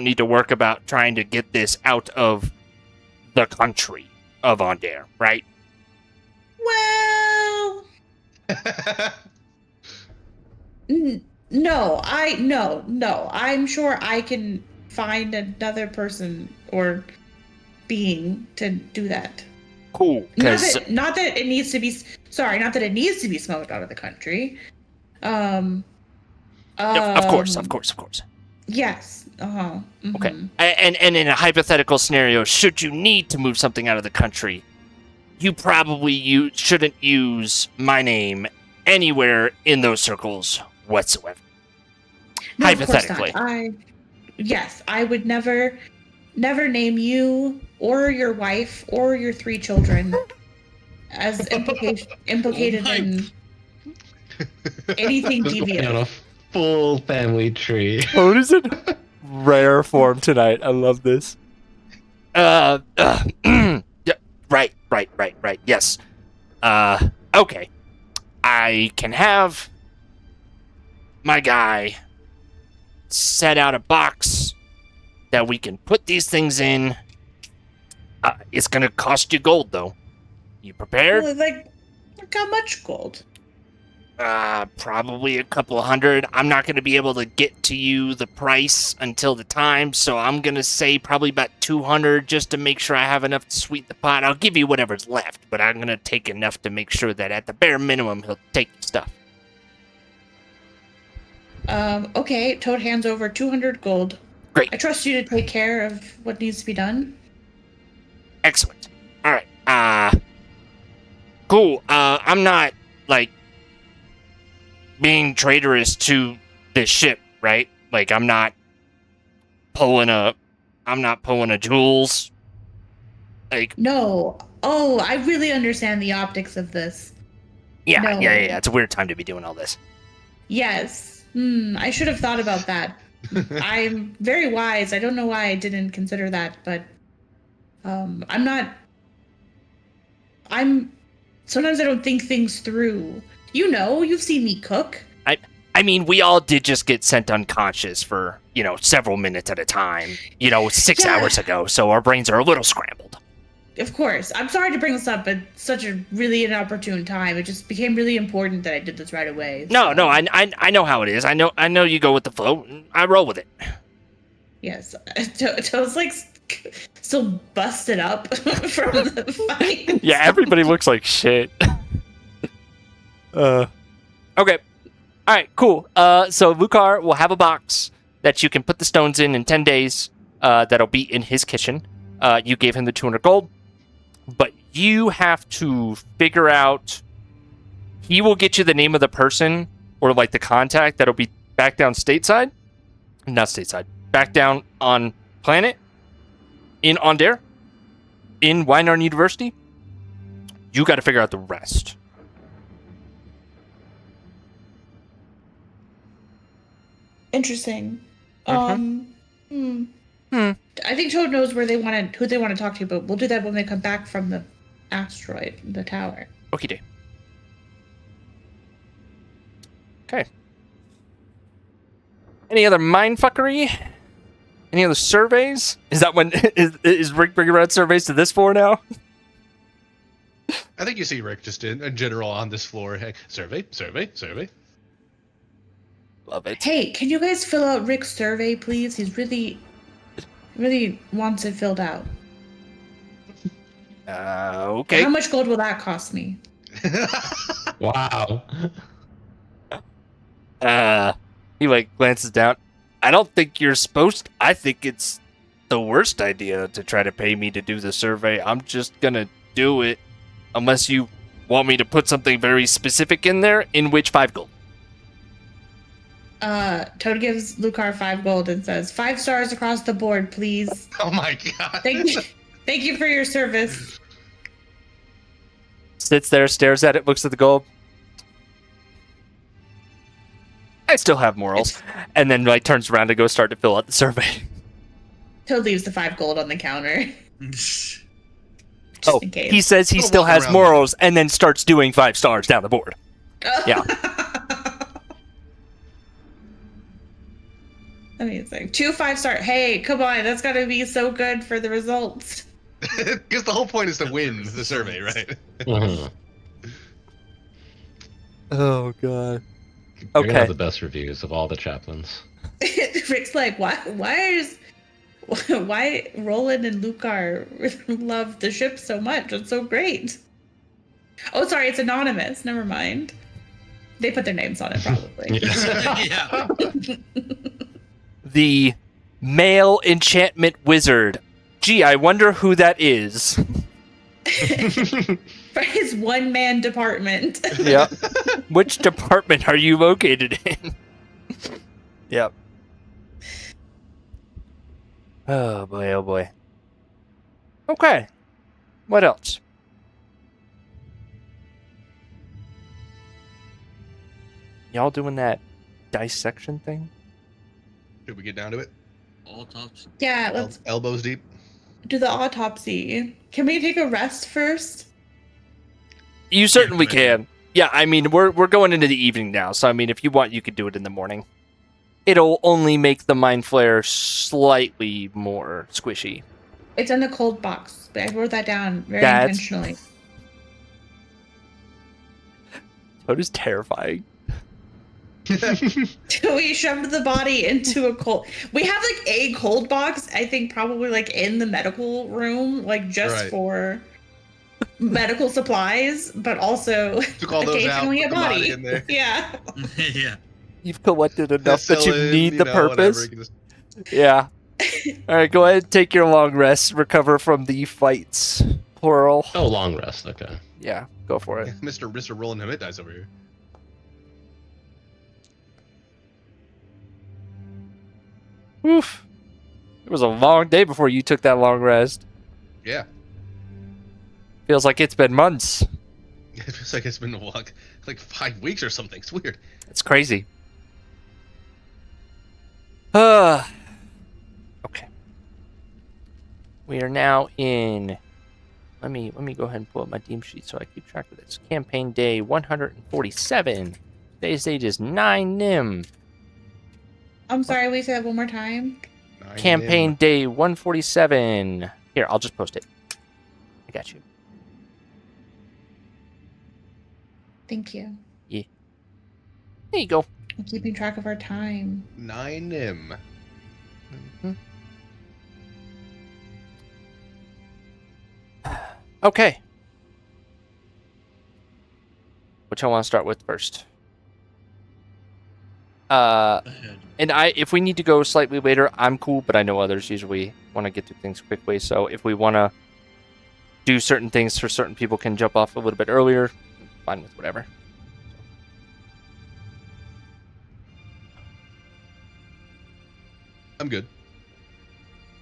need to work about trying to get this out of the country of Ondair, right? Well, no. I'm sure I can find another person or being to do that. Cool. Not that it needs to be smuggled out of the country. Of course. Yes. Okay. And in a hypothetical scenario, should you need to move something out of the country, you probably shouldn't use my name anywhere in those circles whatsoever. No, Hypothetically. of course not. I would never name you or your wife or your 3 children as implicated in anything deviant. On a full family tree. What is it? Rare form tonight. I love this. Yeah, right. Yes. Okay. I can have my guy set out a box that we can put these things in. It's gonna cost you gold, though. You prepared? Like how much gold? Probably a couple of hundred. I'm not going to be able to get to you the price until the time, so I'm going to say probably about 200 just to make sure I have enough to sweeten the pot. I'll give you whatever's left, but I'm going to take enough to make sure that at the bare minimum, he'll take the stuff. Okay, Toad hands over 200 gold. Great. I trust you to take care of what needs to be done. Excellent. All right. Cool. I'm not, like, being traitorous to this ship, right? Like, I'm not pulling a Jules. Like, No. Oh, I really understand the optics of this. yeah, No. yeah. It's a weird time to be doing all this. Yes. I should have thought about that. I'm very wise. I don't know why I didn't consider that, but sometimes I don't think things through. You've seen me cook. I mean, we all did just get sent unconscious for, several minutes at a time, 6 Yeah. hours ago, so our brains are a little scrambled. Of course. I'm sorry to bring this up at such a really inopportune time. It just became really important that I did this right away. No, I know how it is. I know you go with the flow. I roll with it. Yes. Toad's like still busted up from the fight. Yeah, everybody looks like shit. Okay. All right, cool. So Lucar will have a box that you can put the stones in 10 days. That'll be in his kitchen. You gave him the 200 gold, but you have to figure out. He will get you the name of the person or like the contact that'll be back down stateside, not stateside, back down on planet in Onder, in Weinarn University. You got to figure out the rest. Interesting. Mm-hmm. I think Toad knows who they want to talk to, but we'll do that when they come back from the asteroid, the tower. Okay. Okay. Any other mindfuckery? Any other surveys? Is that when is Rick bringing around surveys to this floor now? I think you see Rick just in general on this floor. Hey, survey. Love it. Hey, can you guys fill out Rick's survey, please? He's really wants it filled out. Okay. How much gold will that cost me? Wow. He like glances down. I don't think you're supposed to. I think it's the worst idea to try to pay me to do the survey. I'm just gonna do it unless you want me to put something very specific in there, in which 5 gold. Toad gives Lucar 5 gold and says, 5 stars across the board, please. Oh my god. Thank you for your service. Sits there, stares at it, looks at the gold. I still have morals. And then like turns around to go start to fill out the survey. Toad leaves the 5 gold on the counter. Just in case. He says he Little still walk has around morals and then starts doing 5 stars down the board. Yeah. Amazing. 2 5-star. Hey, come on. That's got to be so good for the results. Because the whole point is to win the survey, right? Mhm. Oh god. You're gonna have Okay. the best reviews of all the chaplains. Rick's like, why Roland and Lucar love the ship so much? It's so great. Oh, sorry, it's anonymous. Never mind. They put their names on it, probably. Yeah. The male enchantment wizard. Gee, I wonder who that is. For his one-man department. Yep. Which department are you located in? Yep. Oh boy, oh boy. Okay. What else? Y'all doing that dissection thing? Should we get down to it? Autopsy. Yeah, let's Elbows deep. do the autopsy. Can we take a rest first? You certainly Yeah, can. Yeah, I mean, we're going into the evening now, so I mean, if you want, you could do it in the morning. It'll only make the mind flare slightly more squishy. It's in the cold box, but I wrote that down very That's- intentionally. Toad is terrifying. We shoved the body into a cold. We have like a cold box, I think probably like in the medical room, like just Right. for medical supplies, but also Took all those out, occasionally put a the body body. in there. Yeah. Yeah. You've collected enough that you Penicillin, need the whatever, purpose. you can just- Yeah. All right, go ahead and take your long rest. Recover from the fights. Plural. Oh, long rest. Okay. Yeah, go for it. Mr. Rolling Him It dies over here. Oof. It was a long day before you took that long rest. Yeah. Feels like it's been months. It feels like it's been like 5 weeks or something. It's weird. It's crazy. Okay. We are now in. Let me go ahead and pull up my team sheet so I keep track of this. Campaign day 147. Today's date is 9 Nim. I'm sorry, we said that one more time. Campaign day 147. Here, I'll just post it. I got you. Thank you. There you go. I'm keeping track of our time. 9 Nim. Okay. Which I want to start with first. Ahead. And if we need to go slightly later, I'm cool, but I know others usually want to get through things quickly. So if we want to do certain things for certain people can jump off a little bit earlier, fine with whatever. I'm good.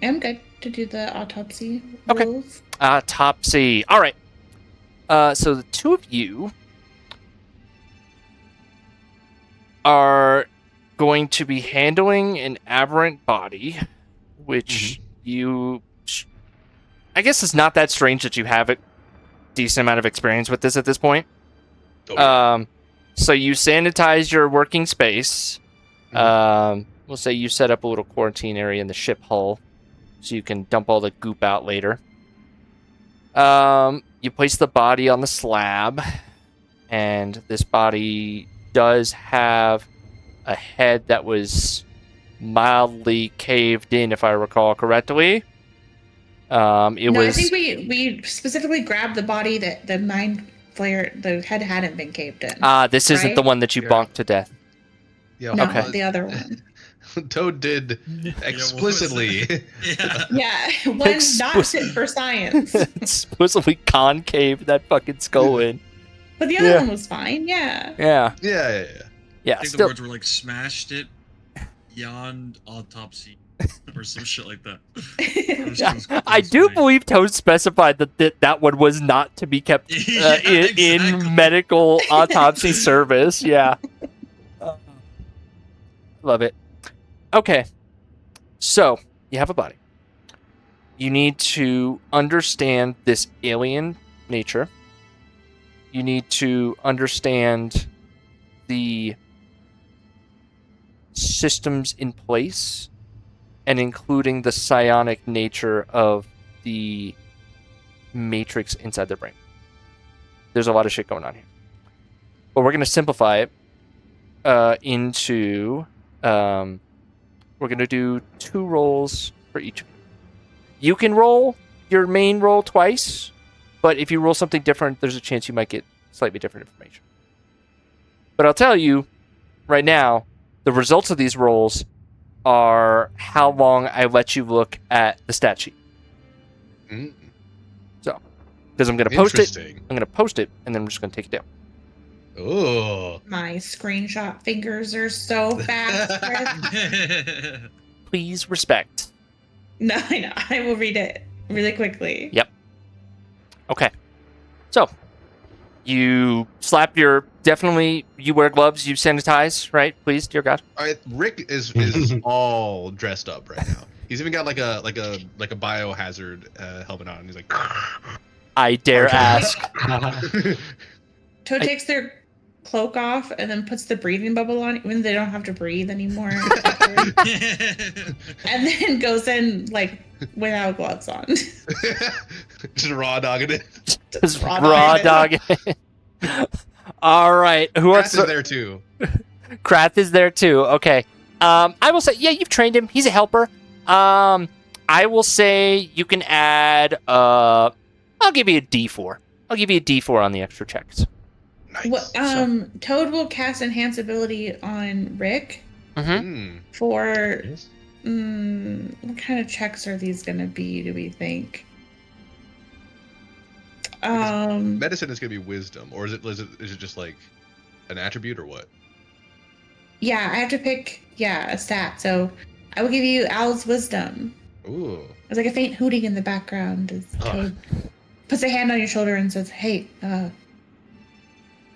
I'm good to do the autopsy Okay. rules. Topsy. All right. So the two of you are going to be handling an aberrant body, which you... I guess it's not that strange that you have a decent amount of experience with this at this point. Oh, yeah. So you sanitize your working space. We'll say you set up a little quarantine area in the ship hull so you can dump all the goop out later. You place the body on the slab, and this body does have a head that was mildly caved in, if I recall correctly. I think we specifically grabbed the body that the mind flare, the head hadn't been caved in. This isn't right? the one that you Yeah. bonked to death. Yeah, No, okay. the other one. Toad did explicitly. Yeah. Yeah, one's not fit for science. Supposedly concave that fucking skull in. But the other Yeah. one was fine, yeah. Yeah. Yeah. Yeah. I think the Still, words were like smashed it beyond autopsy or some shit like that. I do believe Toad specified that that one was not to be kept Yeah, exactly. in medical autopsy service. Yeah. Love it. Okay. So, you have a body. You need to understand this alien nature. You need to understand the systems in place, and including the psionic nature of the matrix inside their brain. There's a lot of shit going on here. But we're going to simplify it into... we're going to do 2 rolls for each of you. You can roll your main roll twice, but if you roll something different, there's a chance you might get slightly different information. But I'll tell you right now, the results of these rolls are how long I let you look at the stat sheet. Mm. So, because I'm going to post it, Interesting. I'm going to post it, and then I'm just going to take it down. Oh. My screenshot fingers are so fast, Chris. Please respect. No, I know. I will read it really quickly. Yep. Okay. So, you slap your... Definitely, you wear gloves, you sanitize, right? Please, dear God. All right, Rick is all dressed up right now. He's even got like a biohazard helmet on. And he's like, I dare Okay. ask. Toad takes their cloak off and then puts the breathing bubble on when they don't have to breathe anymore. And then goes in like without gloves on. just raw dogging it. Just Raw raw dog dog. All right. Who wants Krath is to? there too. Krath is there too. Okay. I will say, yeah, you've trained him. He's a helper. I will say you can add. I'll give you a D4. I'll give you a D4 on the extra checks. Nice. What, Toad will cast enhance ability on Rick Mm-hmm. for. What kind of checks are these gonna be? Do we think? Medicine is gonna be wisdom, or is it just like an attribute or what? Yeah, I have to pick. Yeah, a stat. So I will give you Al's wisdom. Ooh. There's like a faint hooting in the background as Toad puts a hand on your shoulder and says, "Hey,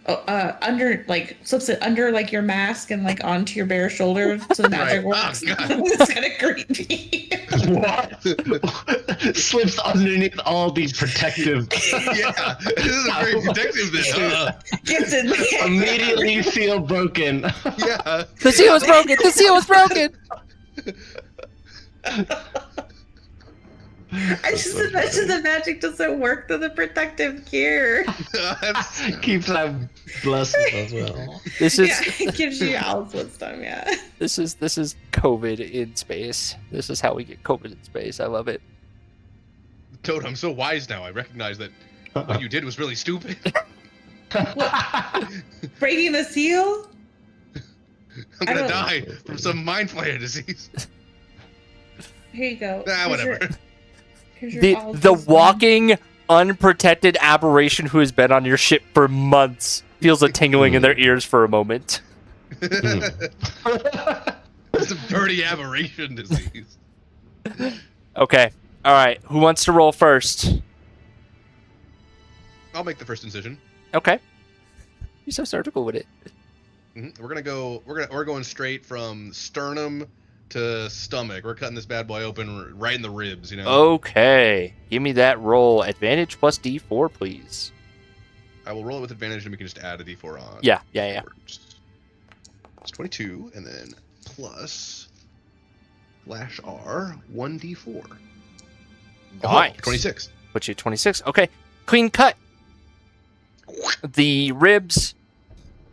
under slips it under like your mask and like onto your bare shoulder so the magic works." Oh, God. It's kind of creepy. What? Slips underneath all these protective. Yeah, this is a very protective then. Gets in there. Immediately feel broken. Yeah. The seal was broken. The seal was broken. I just imagine the magic doesn't work through the protective gear. Keeps that blessings as well. This is Yeah, it gives you Al's wisdom. Yeah. this is COVID in space. This is how we get COVID in space. I love it. Toad, I'm so wise now. I recognize that what you did was really stupid. Breaking the seal. I'm gonna die from some mind flayer disease. Here you go. Whatever. Here's your The Al's the wisdom. walking unprotected aberration who has been on your ship for months feels a tingling in their ears for a moment. It's a dirty aberration disease. Okay. All right. Who wants to roll first? I'll make the first incision. Okay. You're so surgical with it. We're going straight from sternum to stomach. We're cutting this bad boy open right in the ribs, you know. Okay. Give me that roll. Advantage plus D4, please. I will roll it with advantage, and we can just add a d4 on. Yeah. It's 22, and then plus slash R 1d4. Nice. 26. Put you at 26. Okay. Clean cut. The ribs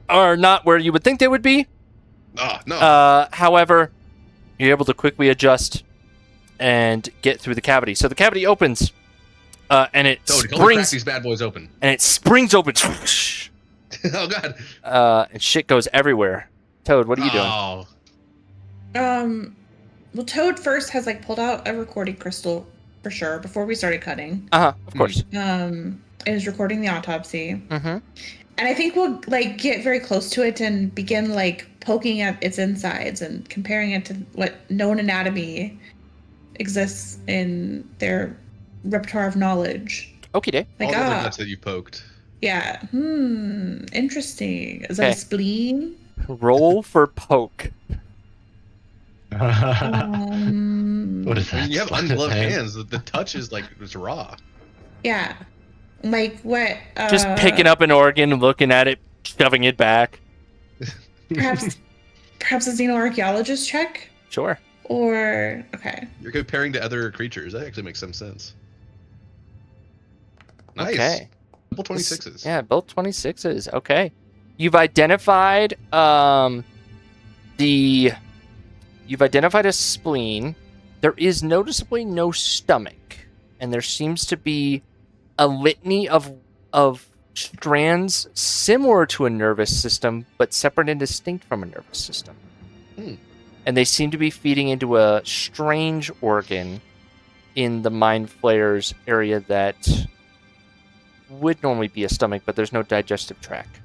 are not where you would think they would be. No. However, you're able to quickly adjust and get through the cavity. So the cavity opens, and it Toad, crack springs. these bad boys open. And it springs open. Oh god. And shit goes everywhere. Toad, what are you doing? Oh. Well, Toad first has like pulled out a recording crystal for sure before we started cutting. Of course. And is recording the autopsy. Mm-hmm. And I think we'll like get very close to it and begin like poking at its insides and comparing it to what known anatomy exists in their repertoire of knowledge. Okie day. Like, All the other nuts that you poked. yeah. Interesting. Is that a spleen? Roll for poke. What is I that? mean, you have ungloved hands. The touch is like it's raw. Yeah. Like what? Just picking up an organ, looking at it, shoving it back. Perhaps a xenoarchaeologist check? Sure. Or okay. You're comparing to other creatures. That actually makes some sense. Nice. Okay. Double 26s. Yeah, both 26s. Okay. You've identified you've identified a spleen. There is noticeably no stomach, and there seems to be a litany of strands similar to a nervous system, but separate and distinct from a nervous system. And they seem to be feeding into a strange organ in the Mind Flayer's area that would normally be a stomach, but there's no digestive tract.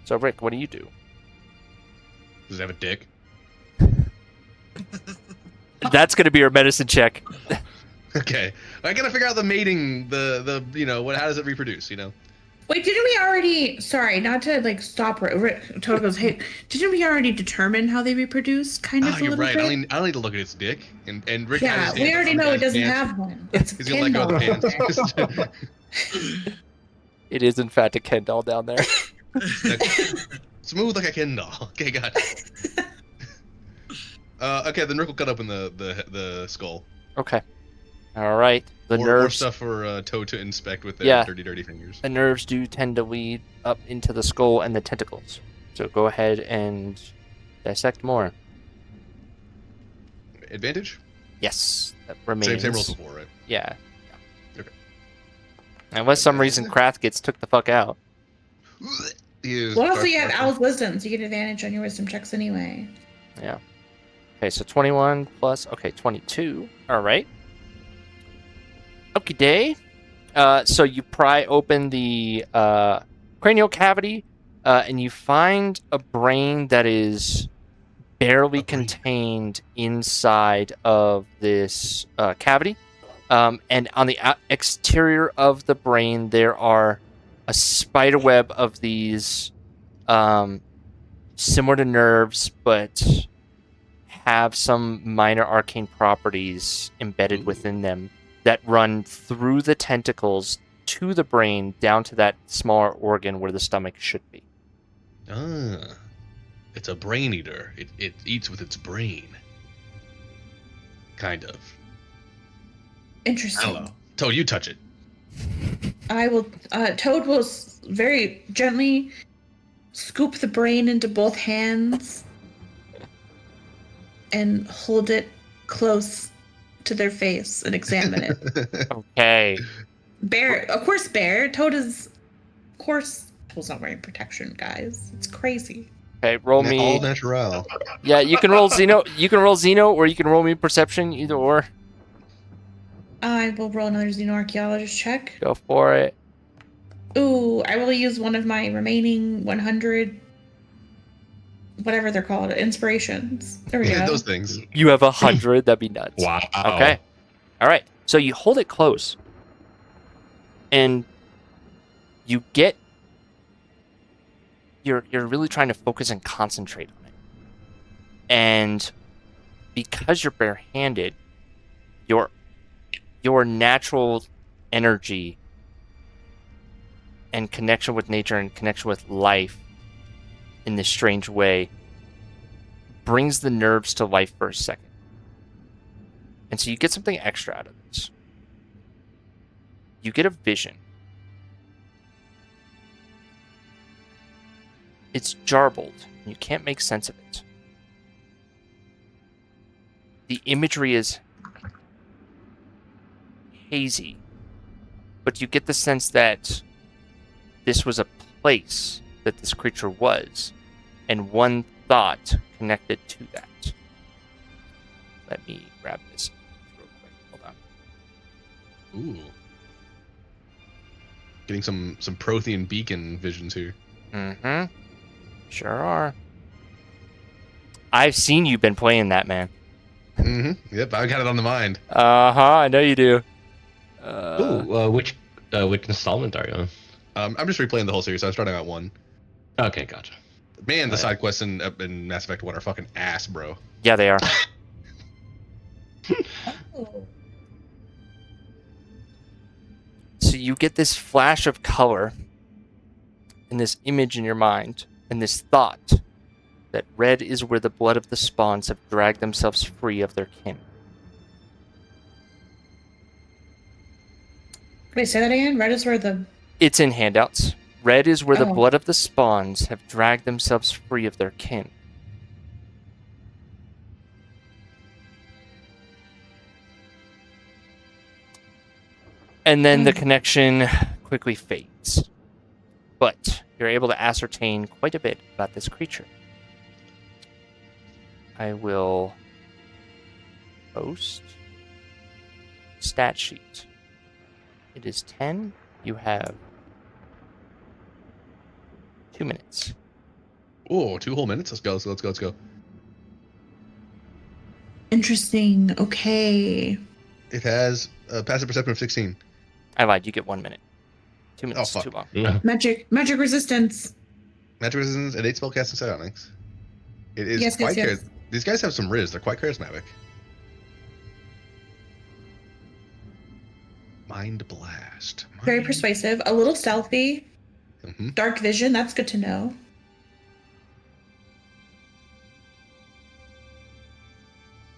So, Rick, what do you do? Does it have a dick? That's going to be your medicine check. Okay. I gotta figure out the mating, the you know, how does it reproduce, you know? Wait, didn't we already? Sorry, not to like stop. Total goes, hey, didn't we already determine how they reproduce? Kind of. Oh, you're a little right. bit? I don't need to look at its dick. And Rick Yeah, has his we hands. already Some know it guy's doesn't hands. have one. It's He's gonna let go of the hands. It is, in fact, a Ken doll down there. Smooth like a Ken doll. Okay, got it. Okay, then Rick will cut open the skull. Okay. All right. The More nerves. stuff for Toad to inspect with their Yeah. dirty fingers. The nerves do tend to lead up into the skull and the tentacles. So go ahead and dissect more. Advantage? Yes, that remains. Same rules before, right? Yeah. Okay. Unless some reason Krath gets took the fuck out. Well, also you have Owl's Wisdom, so you get advantage on your wisdom checks anyway. Yeah. Okay, so 21 plus, 22. All right. Okie day. So you pry open the cranial cavity, and you find a brain that is barely contained inside of this cavity. And on the exterior of the brain, there are a spider web of these similar to nerves, but have some minor arcane properties embedded within them that run through the tentacles to the brain down to that smaller organ where the stomach should be. Ah, it's a brain eater. It eats with its brain. Kind of. Interesting. I don't know. Toad, you touch it. I will. Toad will very gently scoop the brain into both hands and hold it close to their face and examine it. Okay. Bear, of course, Bear. Toad is, of course, Toad's not wearing protection, guys. It's crazy. Okay, roll All me. natural. Yeah, you can roll Xeno. You can roll Xeno, or you can roll me perception. Either or. I will roll another xenoarchaeologist check. Go for it. Ooh, I will use one of my remaining 100, whatever they're called, inspirations. There we go. Those things. You have 100. That'd be nuts. Wow. Okay. All right. So you hold it close, and you get. You're really trying to focus and concentrate on it, and because you're barehanded, your natural energy and connection with nature and connection with life in this strange way brings the nerves to life for a second. And so you get something extra out of this. You get a vision. It's jarbled. You can't make sense of it. The imagery is hazy, but you get the sense that this was a place that this creature was, and one thought connected to that. Let me grab this real quick. Hold on. Ooh. Getting some Prothean beacon visions here. Mm-hmm. Sure are. I've seen you been playing that, man. Mm-hmm. Yep, I got it on the mind. Uh-huh, I know you do. Which installment are you on? I'm just replaying the whole series, so I'm starting at 1. Okay, gotcha. Man, the Right. side quests in Mass Effect 1 are fucking ass, bro. Yeah, they are. So you get this flash of color and this image in your mind and this thought that red is where the blood of the spawns have dragged themselves free of their kin. Wait, say that again? Red is where the... It's in handouts. Red is where the Oh. blood of the spawns have dragged themselves free of their kin. And then the connection quickly fades. But you're able to ascertain quite a bit about this creature. I will post stat sheet. It is 10. You have 2 minutes. Ooh, 2 whole minutes? Let's go. Interesting. Okay. It has a passive perception of 16. I lied. You get 1 minute. 2 minutes Oh, is fuck. too long. Magic resistance. Magic resistance and 8 spellcasting psionics. It is Yes, quite yes. These guys have some riz. They're quite charismatic. Mind blast. Very persuasive. A little stealthy. Mm-hmm. Dark vision. That's good to know.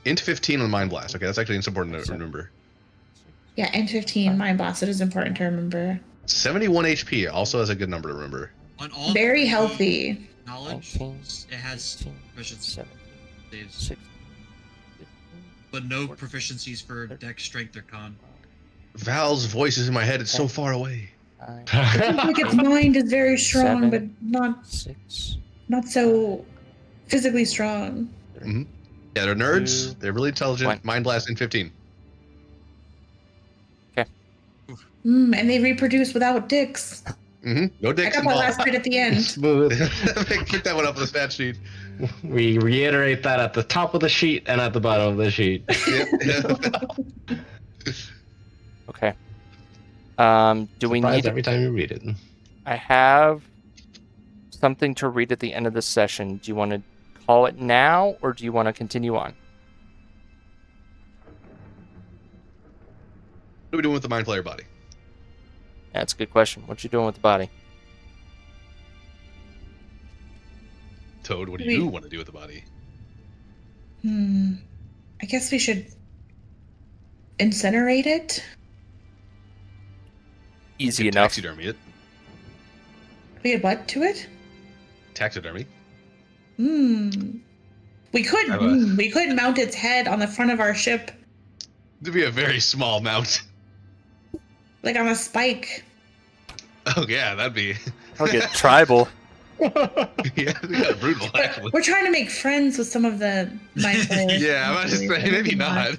Into 15 on mind blast. Okay, that's actually important to remember. Yeah, and 15 mind blast. It is important to remember. 71 HP also has a good number to remember. On all Very three healthy. knowledge, 19, it has 18, proficiency 17, saves, 16, 15, but no proficiencies for dex, strength, or con. Val's voice is in my head. It's so far away. 9, Like its mind is very strong, 7, but not so physically strong. 3, Yeah, they're nerds. 2, They're really intelligent. 1. Mind blast in 15. And they reproduce without dicks. No I dicks got that last involved. bit at the end. Smooth. Pick that one up on the stat sheet. We reiterate that at the top of the sheet and at the bottom of the sheet. Yep. Okay. Do we Surprised need? every time you read it. I have something to read at the end of the session. Do you want to call it now, or do you want to continue on? What are we doing with the mind player body? That's a good question. What you doing with the body? Toad, what do We- you want to do with the body? I guess we should incinerate it. Easy You enough. Taxidermy it. We had what to it? Taxidermy. We could Have a- we could mount its head on the front of our ship, To be a very small mount. like on a spike. Oh yeah, that'd be. I'll get tribal. Yeah, kind of brutal actually. We're trying to make friends with some of the mind players. Yeah, I'm about to say maybe not.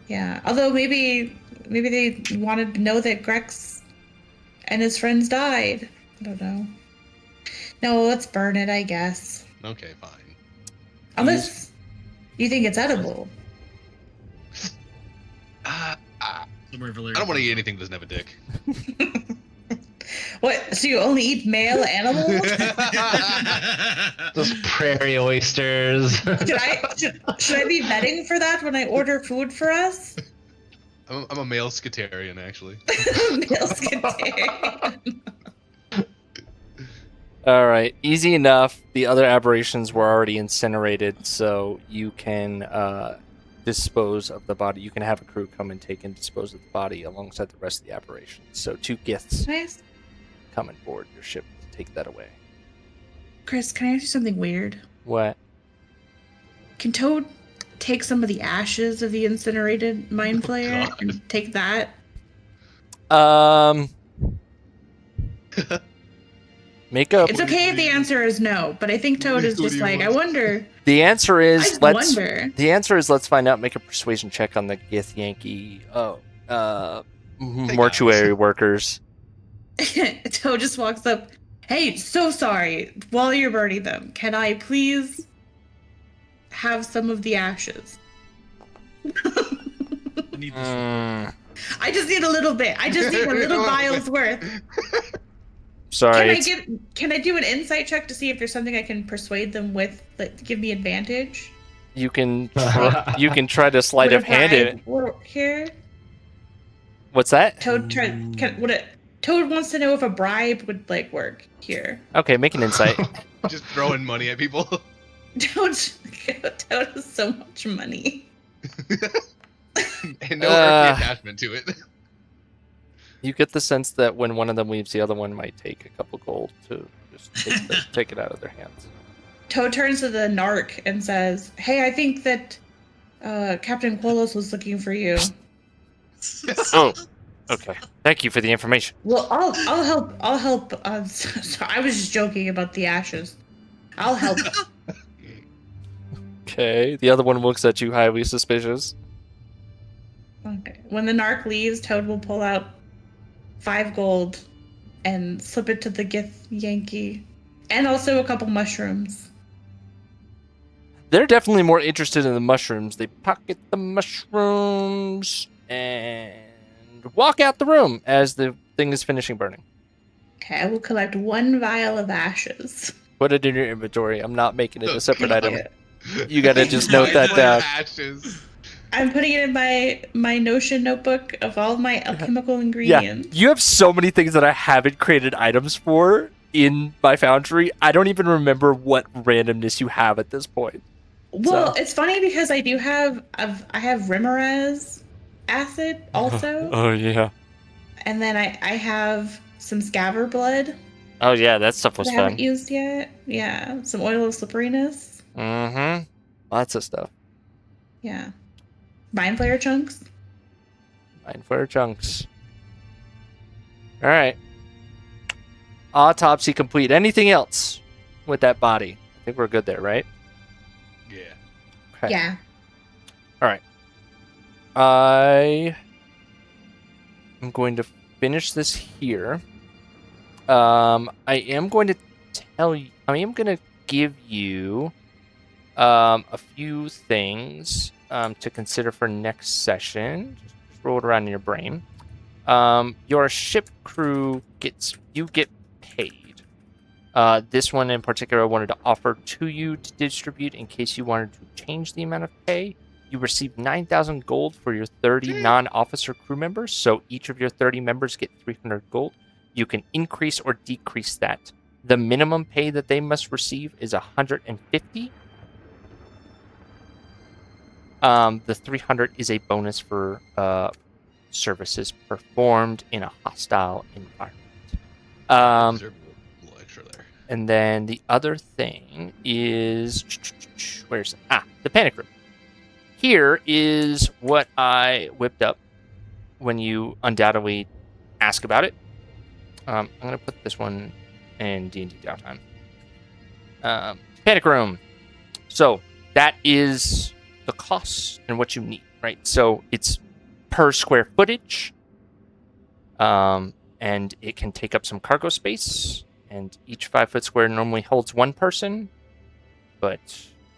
Yeah, although maybe they wanted to know that Grex and his friends died. I don't know. No, let's burn it, I guess. Okay, fine. Unless you think it's edible. I Somewhere Valyria. don't want to eat anything that doesn't have a dick. What? So you only eat male animals? Those prairie oysters. Should I be vetting for that when I order food for us? I'm a male Skitarian, actually. Male Skitarian. All right, easy enough. The other aberrations were already incinerated, so you can dispose of the body. You can have a crew come and take and dispose of the body alongside the rest of the aberrations. So 2 giths Nice. come and board your ship to take that away. Chris, can I ask you something weird? What? Can Toad take some of the ashes of the incinerated mind flayer God. and take that? Make up. It's okay if the answer is no, but I think Toad is What just do you like, I want? wonder. The answer I is just let's. wonder. The answer is let's find out. Make a persuasion check on the Gith Yankee. Mortuary workers. Toad just walks up. Hey, so sorry. While you're burning them, can I please have some of the ashes? I need this. Mm, I just need a little bit. I just need a little vial's worth. sorry. Can I do an insight check to see if there's something I can persuade them with that give me advantage? You can try to sleight of hand it. Here, What's that? Toad Toad wants to know if a bribe would like work here. Okay, make an insight. Just throwing money at people. Toad has so much money. And no earthly attachment to it. You get the sense that when one of them leaves, the other one might take a couple gold to just take it out of their hands. Toad turns to the narc and says, "Hey, I think that Captain Quolos was looking for you." Oh, okay. Thank you for the information. Well, I'll help. I'll help. So I was just joking about the ashes. I'll help. Okay. The other one looks at you highly suspicious. Okay. When the narc leaves, Toad will pull out 5 gold and slip it to the Gith Yankee, and also a couple mushrooms. They're definitely more interested in the mushrooms. They pocket the mushrooms and walk out the room as the thing is finishing burning. Okay, I will collect 1 vial of ashes. Put it in your inventory. I'm not making it a separate Thank item. you. You gotta just note that down. Ashes. I'm putting it in my Notion notebook of all my alchemical Yeah, ingredients. you have so many things that I haven't created items for in my foundry. I don't even remember what randomness you have at this point. Well, So- it's funny because I have Rimmerez acid also. Oh yeah. And then I have some scaver blood Oh yeah, that stuff that was I haven't fun. used yet. Yeah. Some oil of slipperiness. Mm-hmm. Lots of stuff. Yeah. Mind flayer chunks. Mind flare chunks. All right. Autopsy complete. Anything else with that body? I think we're good there, right? Yeah. Okay. Yeah. All right. I am going to finish this here. I am going to tell you. I am going to give you a few things to consider for next session. Just roll it around in your brain. Your ship crew get paid. This one in particular, I wanted to offer to you to distribute in case you wanted to change the amount of pay. You receive 9,000 gold for your 30 non-officer crew members, so each of your 30 members get 300 gold. You can increase or decrease that. The minimum pay that they must receive is 150. The 300 is a bonus for services performed in a hostile environment. Deserve a little extra there. And then the other thing is where's it? The panic room. Here is what I whipped up when you undoubtedly ask about it. I'm gonna put this one in D&D downtime. Panic room. So that is the cost and what you need, right? So it's per square footage, and it can take up some cargo space. And each 5-foot square normally holds one person, but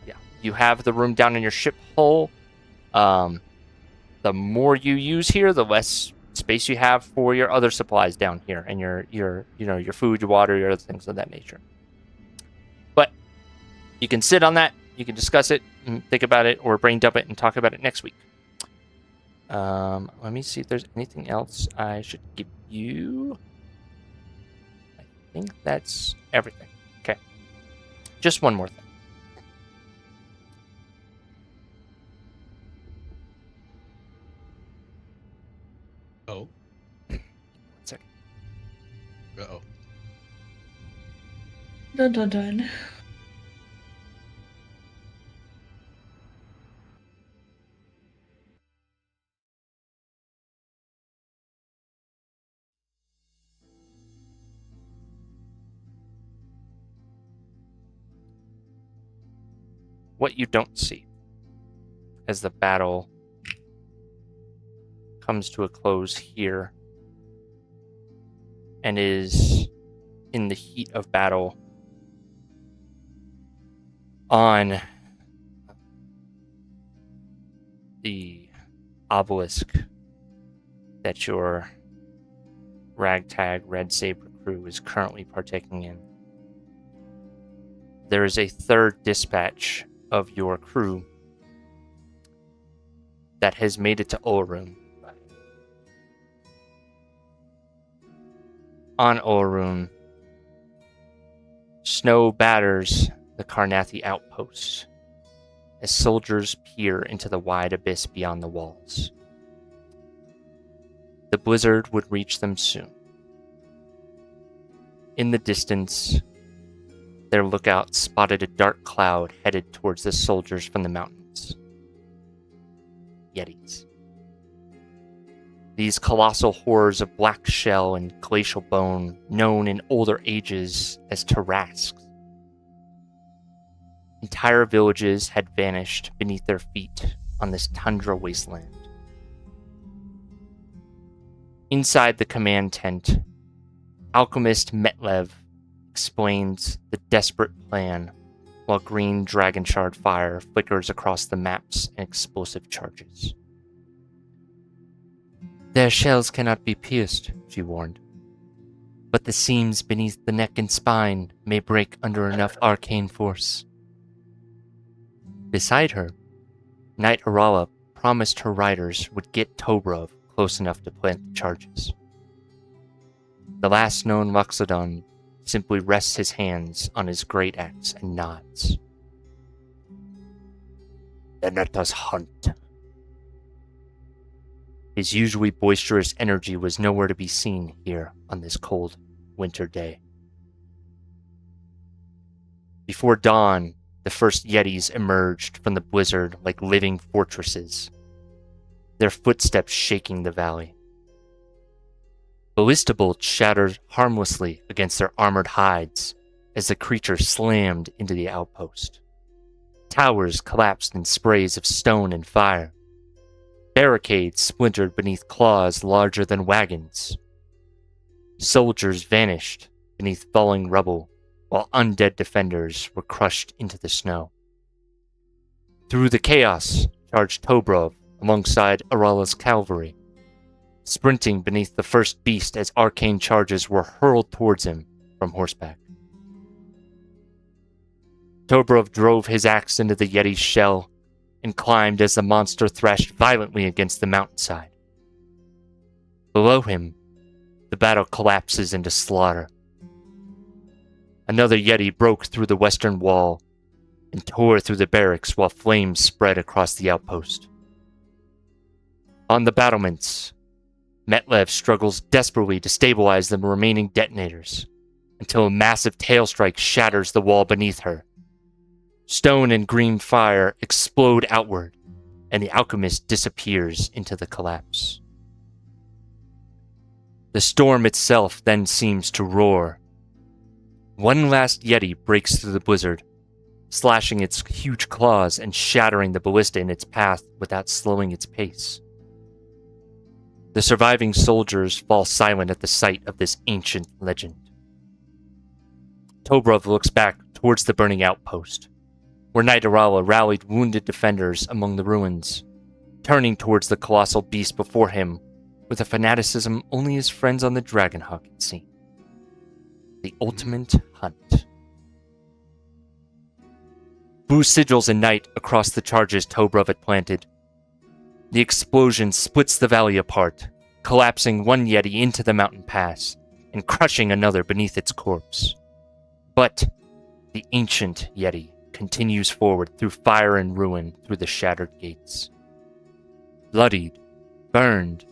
yeah, you have the room down in your ship hull. The more you use here, the less space you have for your other supplies down here, and your food, your water, your other things of that nature. But you can sit on that, you can discuss it, and think about it, or brain dump it and talk about it next week. Let me see if there's anything else I should give you. I think that's everything. Okay. Just one more thing. Oh. 1 second. Uh-oh. Dun dun dun. What you don't see as the battle comes to a close here and is in the heat of battle on the obelisk that your ragtag Red Saber crew is currently partaking in. There is a third dispatch of your crew that has made it to Ulrum. On Ulrum, snow batters the Karnathi outposts as soldiers peer into the wide abyss beyond the walls. The blizzard would reach them soon. In the distance, their lookout spotted a dark cloud headed towards the soldiers from the mountains. Yetis. These colossal horrors of black shell and glacial bone, known in older ages as Tarrasques. Entire villages had vanished beneath their feet on this tundra wasteland. Inside the command tent, alchemist Metlev explains the desperate plan while green dragon shard fire flickers across the maps and explosive charges. Their shells cannot be pierced, she warned, but the seams beneath the neck and spine may break under enough arcane force. Beside her, Knight Arala promised her riders would get Tobrov close enough to plant the charges. The last known Loxodon simply rests his hands on his great axe and nods. Then let us hunt. His usually boisterous energy was nowhere to be seen here on this cold winter day. Before dawn, the first Yetis emerged from the blizzard like living fortresses, their footsteps shaking the valley. Ballista bolts shattered harmlessly against their armored hides as the creature slammed into the outpost. Towers collapsed in sprays of stone and fire. Barricades splintered beneath claws larger than wagons. Soldiers vanished beneath falling rubble, while undead defenders were crushed into the snow. Through the chaos charged Tobrov alongside Arala's cavalry, sprinting beneath the first beast as arcane charges were hurled towards him from horseback. Tobrov drove his axe into the Yeti's shell and climbed as the monster thrashed violently against the mountainside. Below him, the battle collapses into slaughter. Another Yeti broke through the western wall and tore through the barracks while flames spread across the outpost. On the battlements, Metlev struggles desperately to stabilize the remaining detonators until a massive tail strike shatters the wall beneath her. Stone and green fire explode outward, and the alchemist disappears into the collapse. The storm itself then seems to roar. One last Yeti breaks through the blizzard, slashing its huge claws and shattering the ballista in its path without slowing its pace. The surviving soldiers fall silent at the sight of this ancient legend. Tobrov looks back towards the burning outpost, where Knight Arala rallied wounded defenders among the ruins, turning towards the colossal beast before him with a fanaticism only his friends on the Dragonhawk had seen. The ultimate hunt. Blue sigils ignite across the charges Tobrov had planted. The explosion splits the valley apart, collapsing one Yeti into the mountain pass and crushing another beneath its corpse. But the ancient Yeti continues forward through fire and ruin through the shattered gates. Bloodied, burned,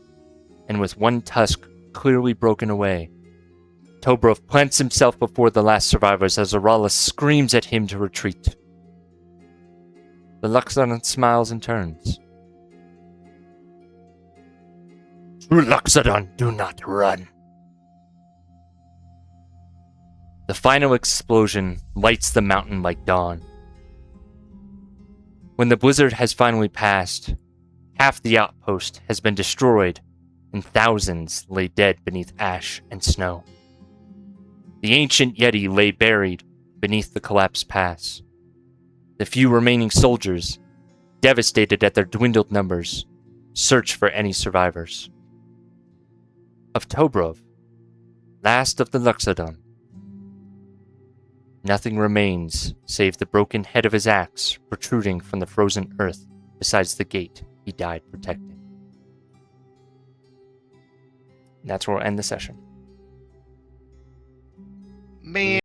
and with one tusk clearly broken away, Tobrov plants himself before the last survivors as Arala screams at him to retreat. The Luxodon smiles and turns. True Luxodon do not run. The final explosion lights the mountain like dawn. When the blizzard has finally passed, half the outpost has been destroyed, and thousands lay dead beneath ash and snow. The ancient Yeti lay buried beneath the collapsed pass. The few remaining soldiers, devastated at their dwindled numbers, search for any survivors. Of Tobrov, last of the Luxodon, nothing remains save the broken head of his axe protruding from the frozen earth besides the gate he died protecting. And that's where we'll end the session. Man.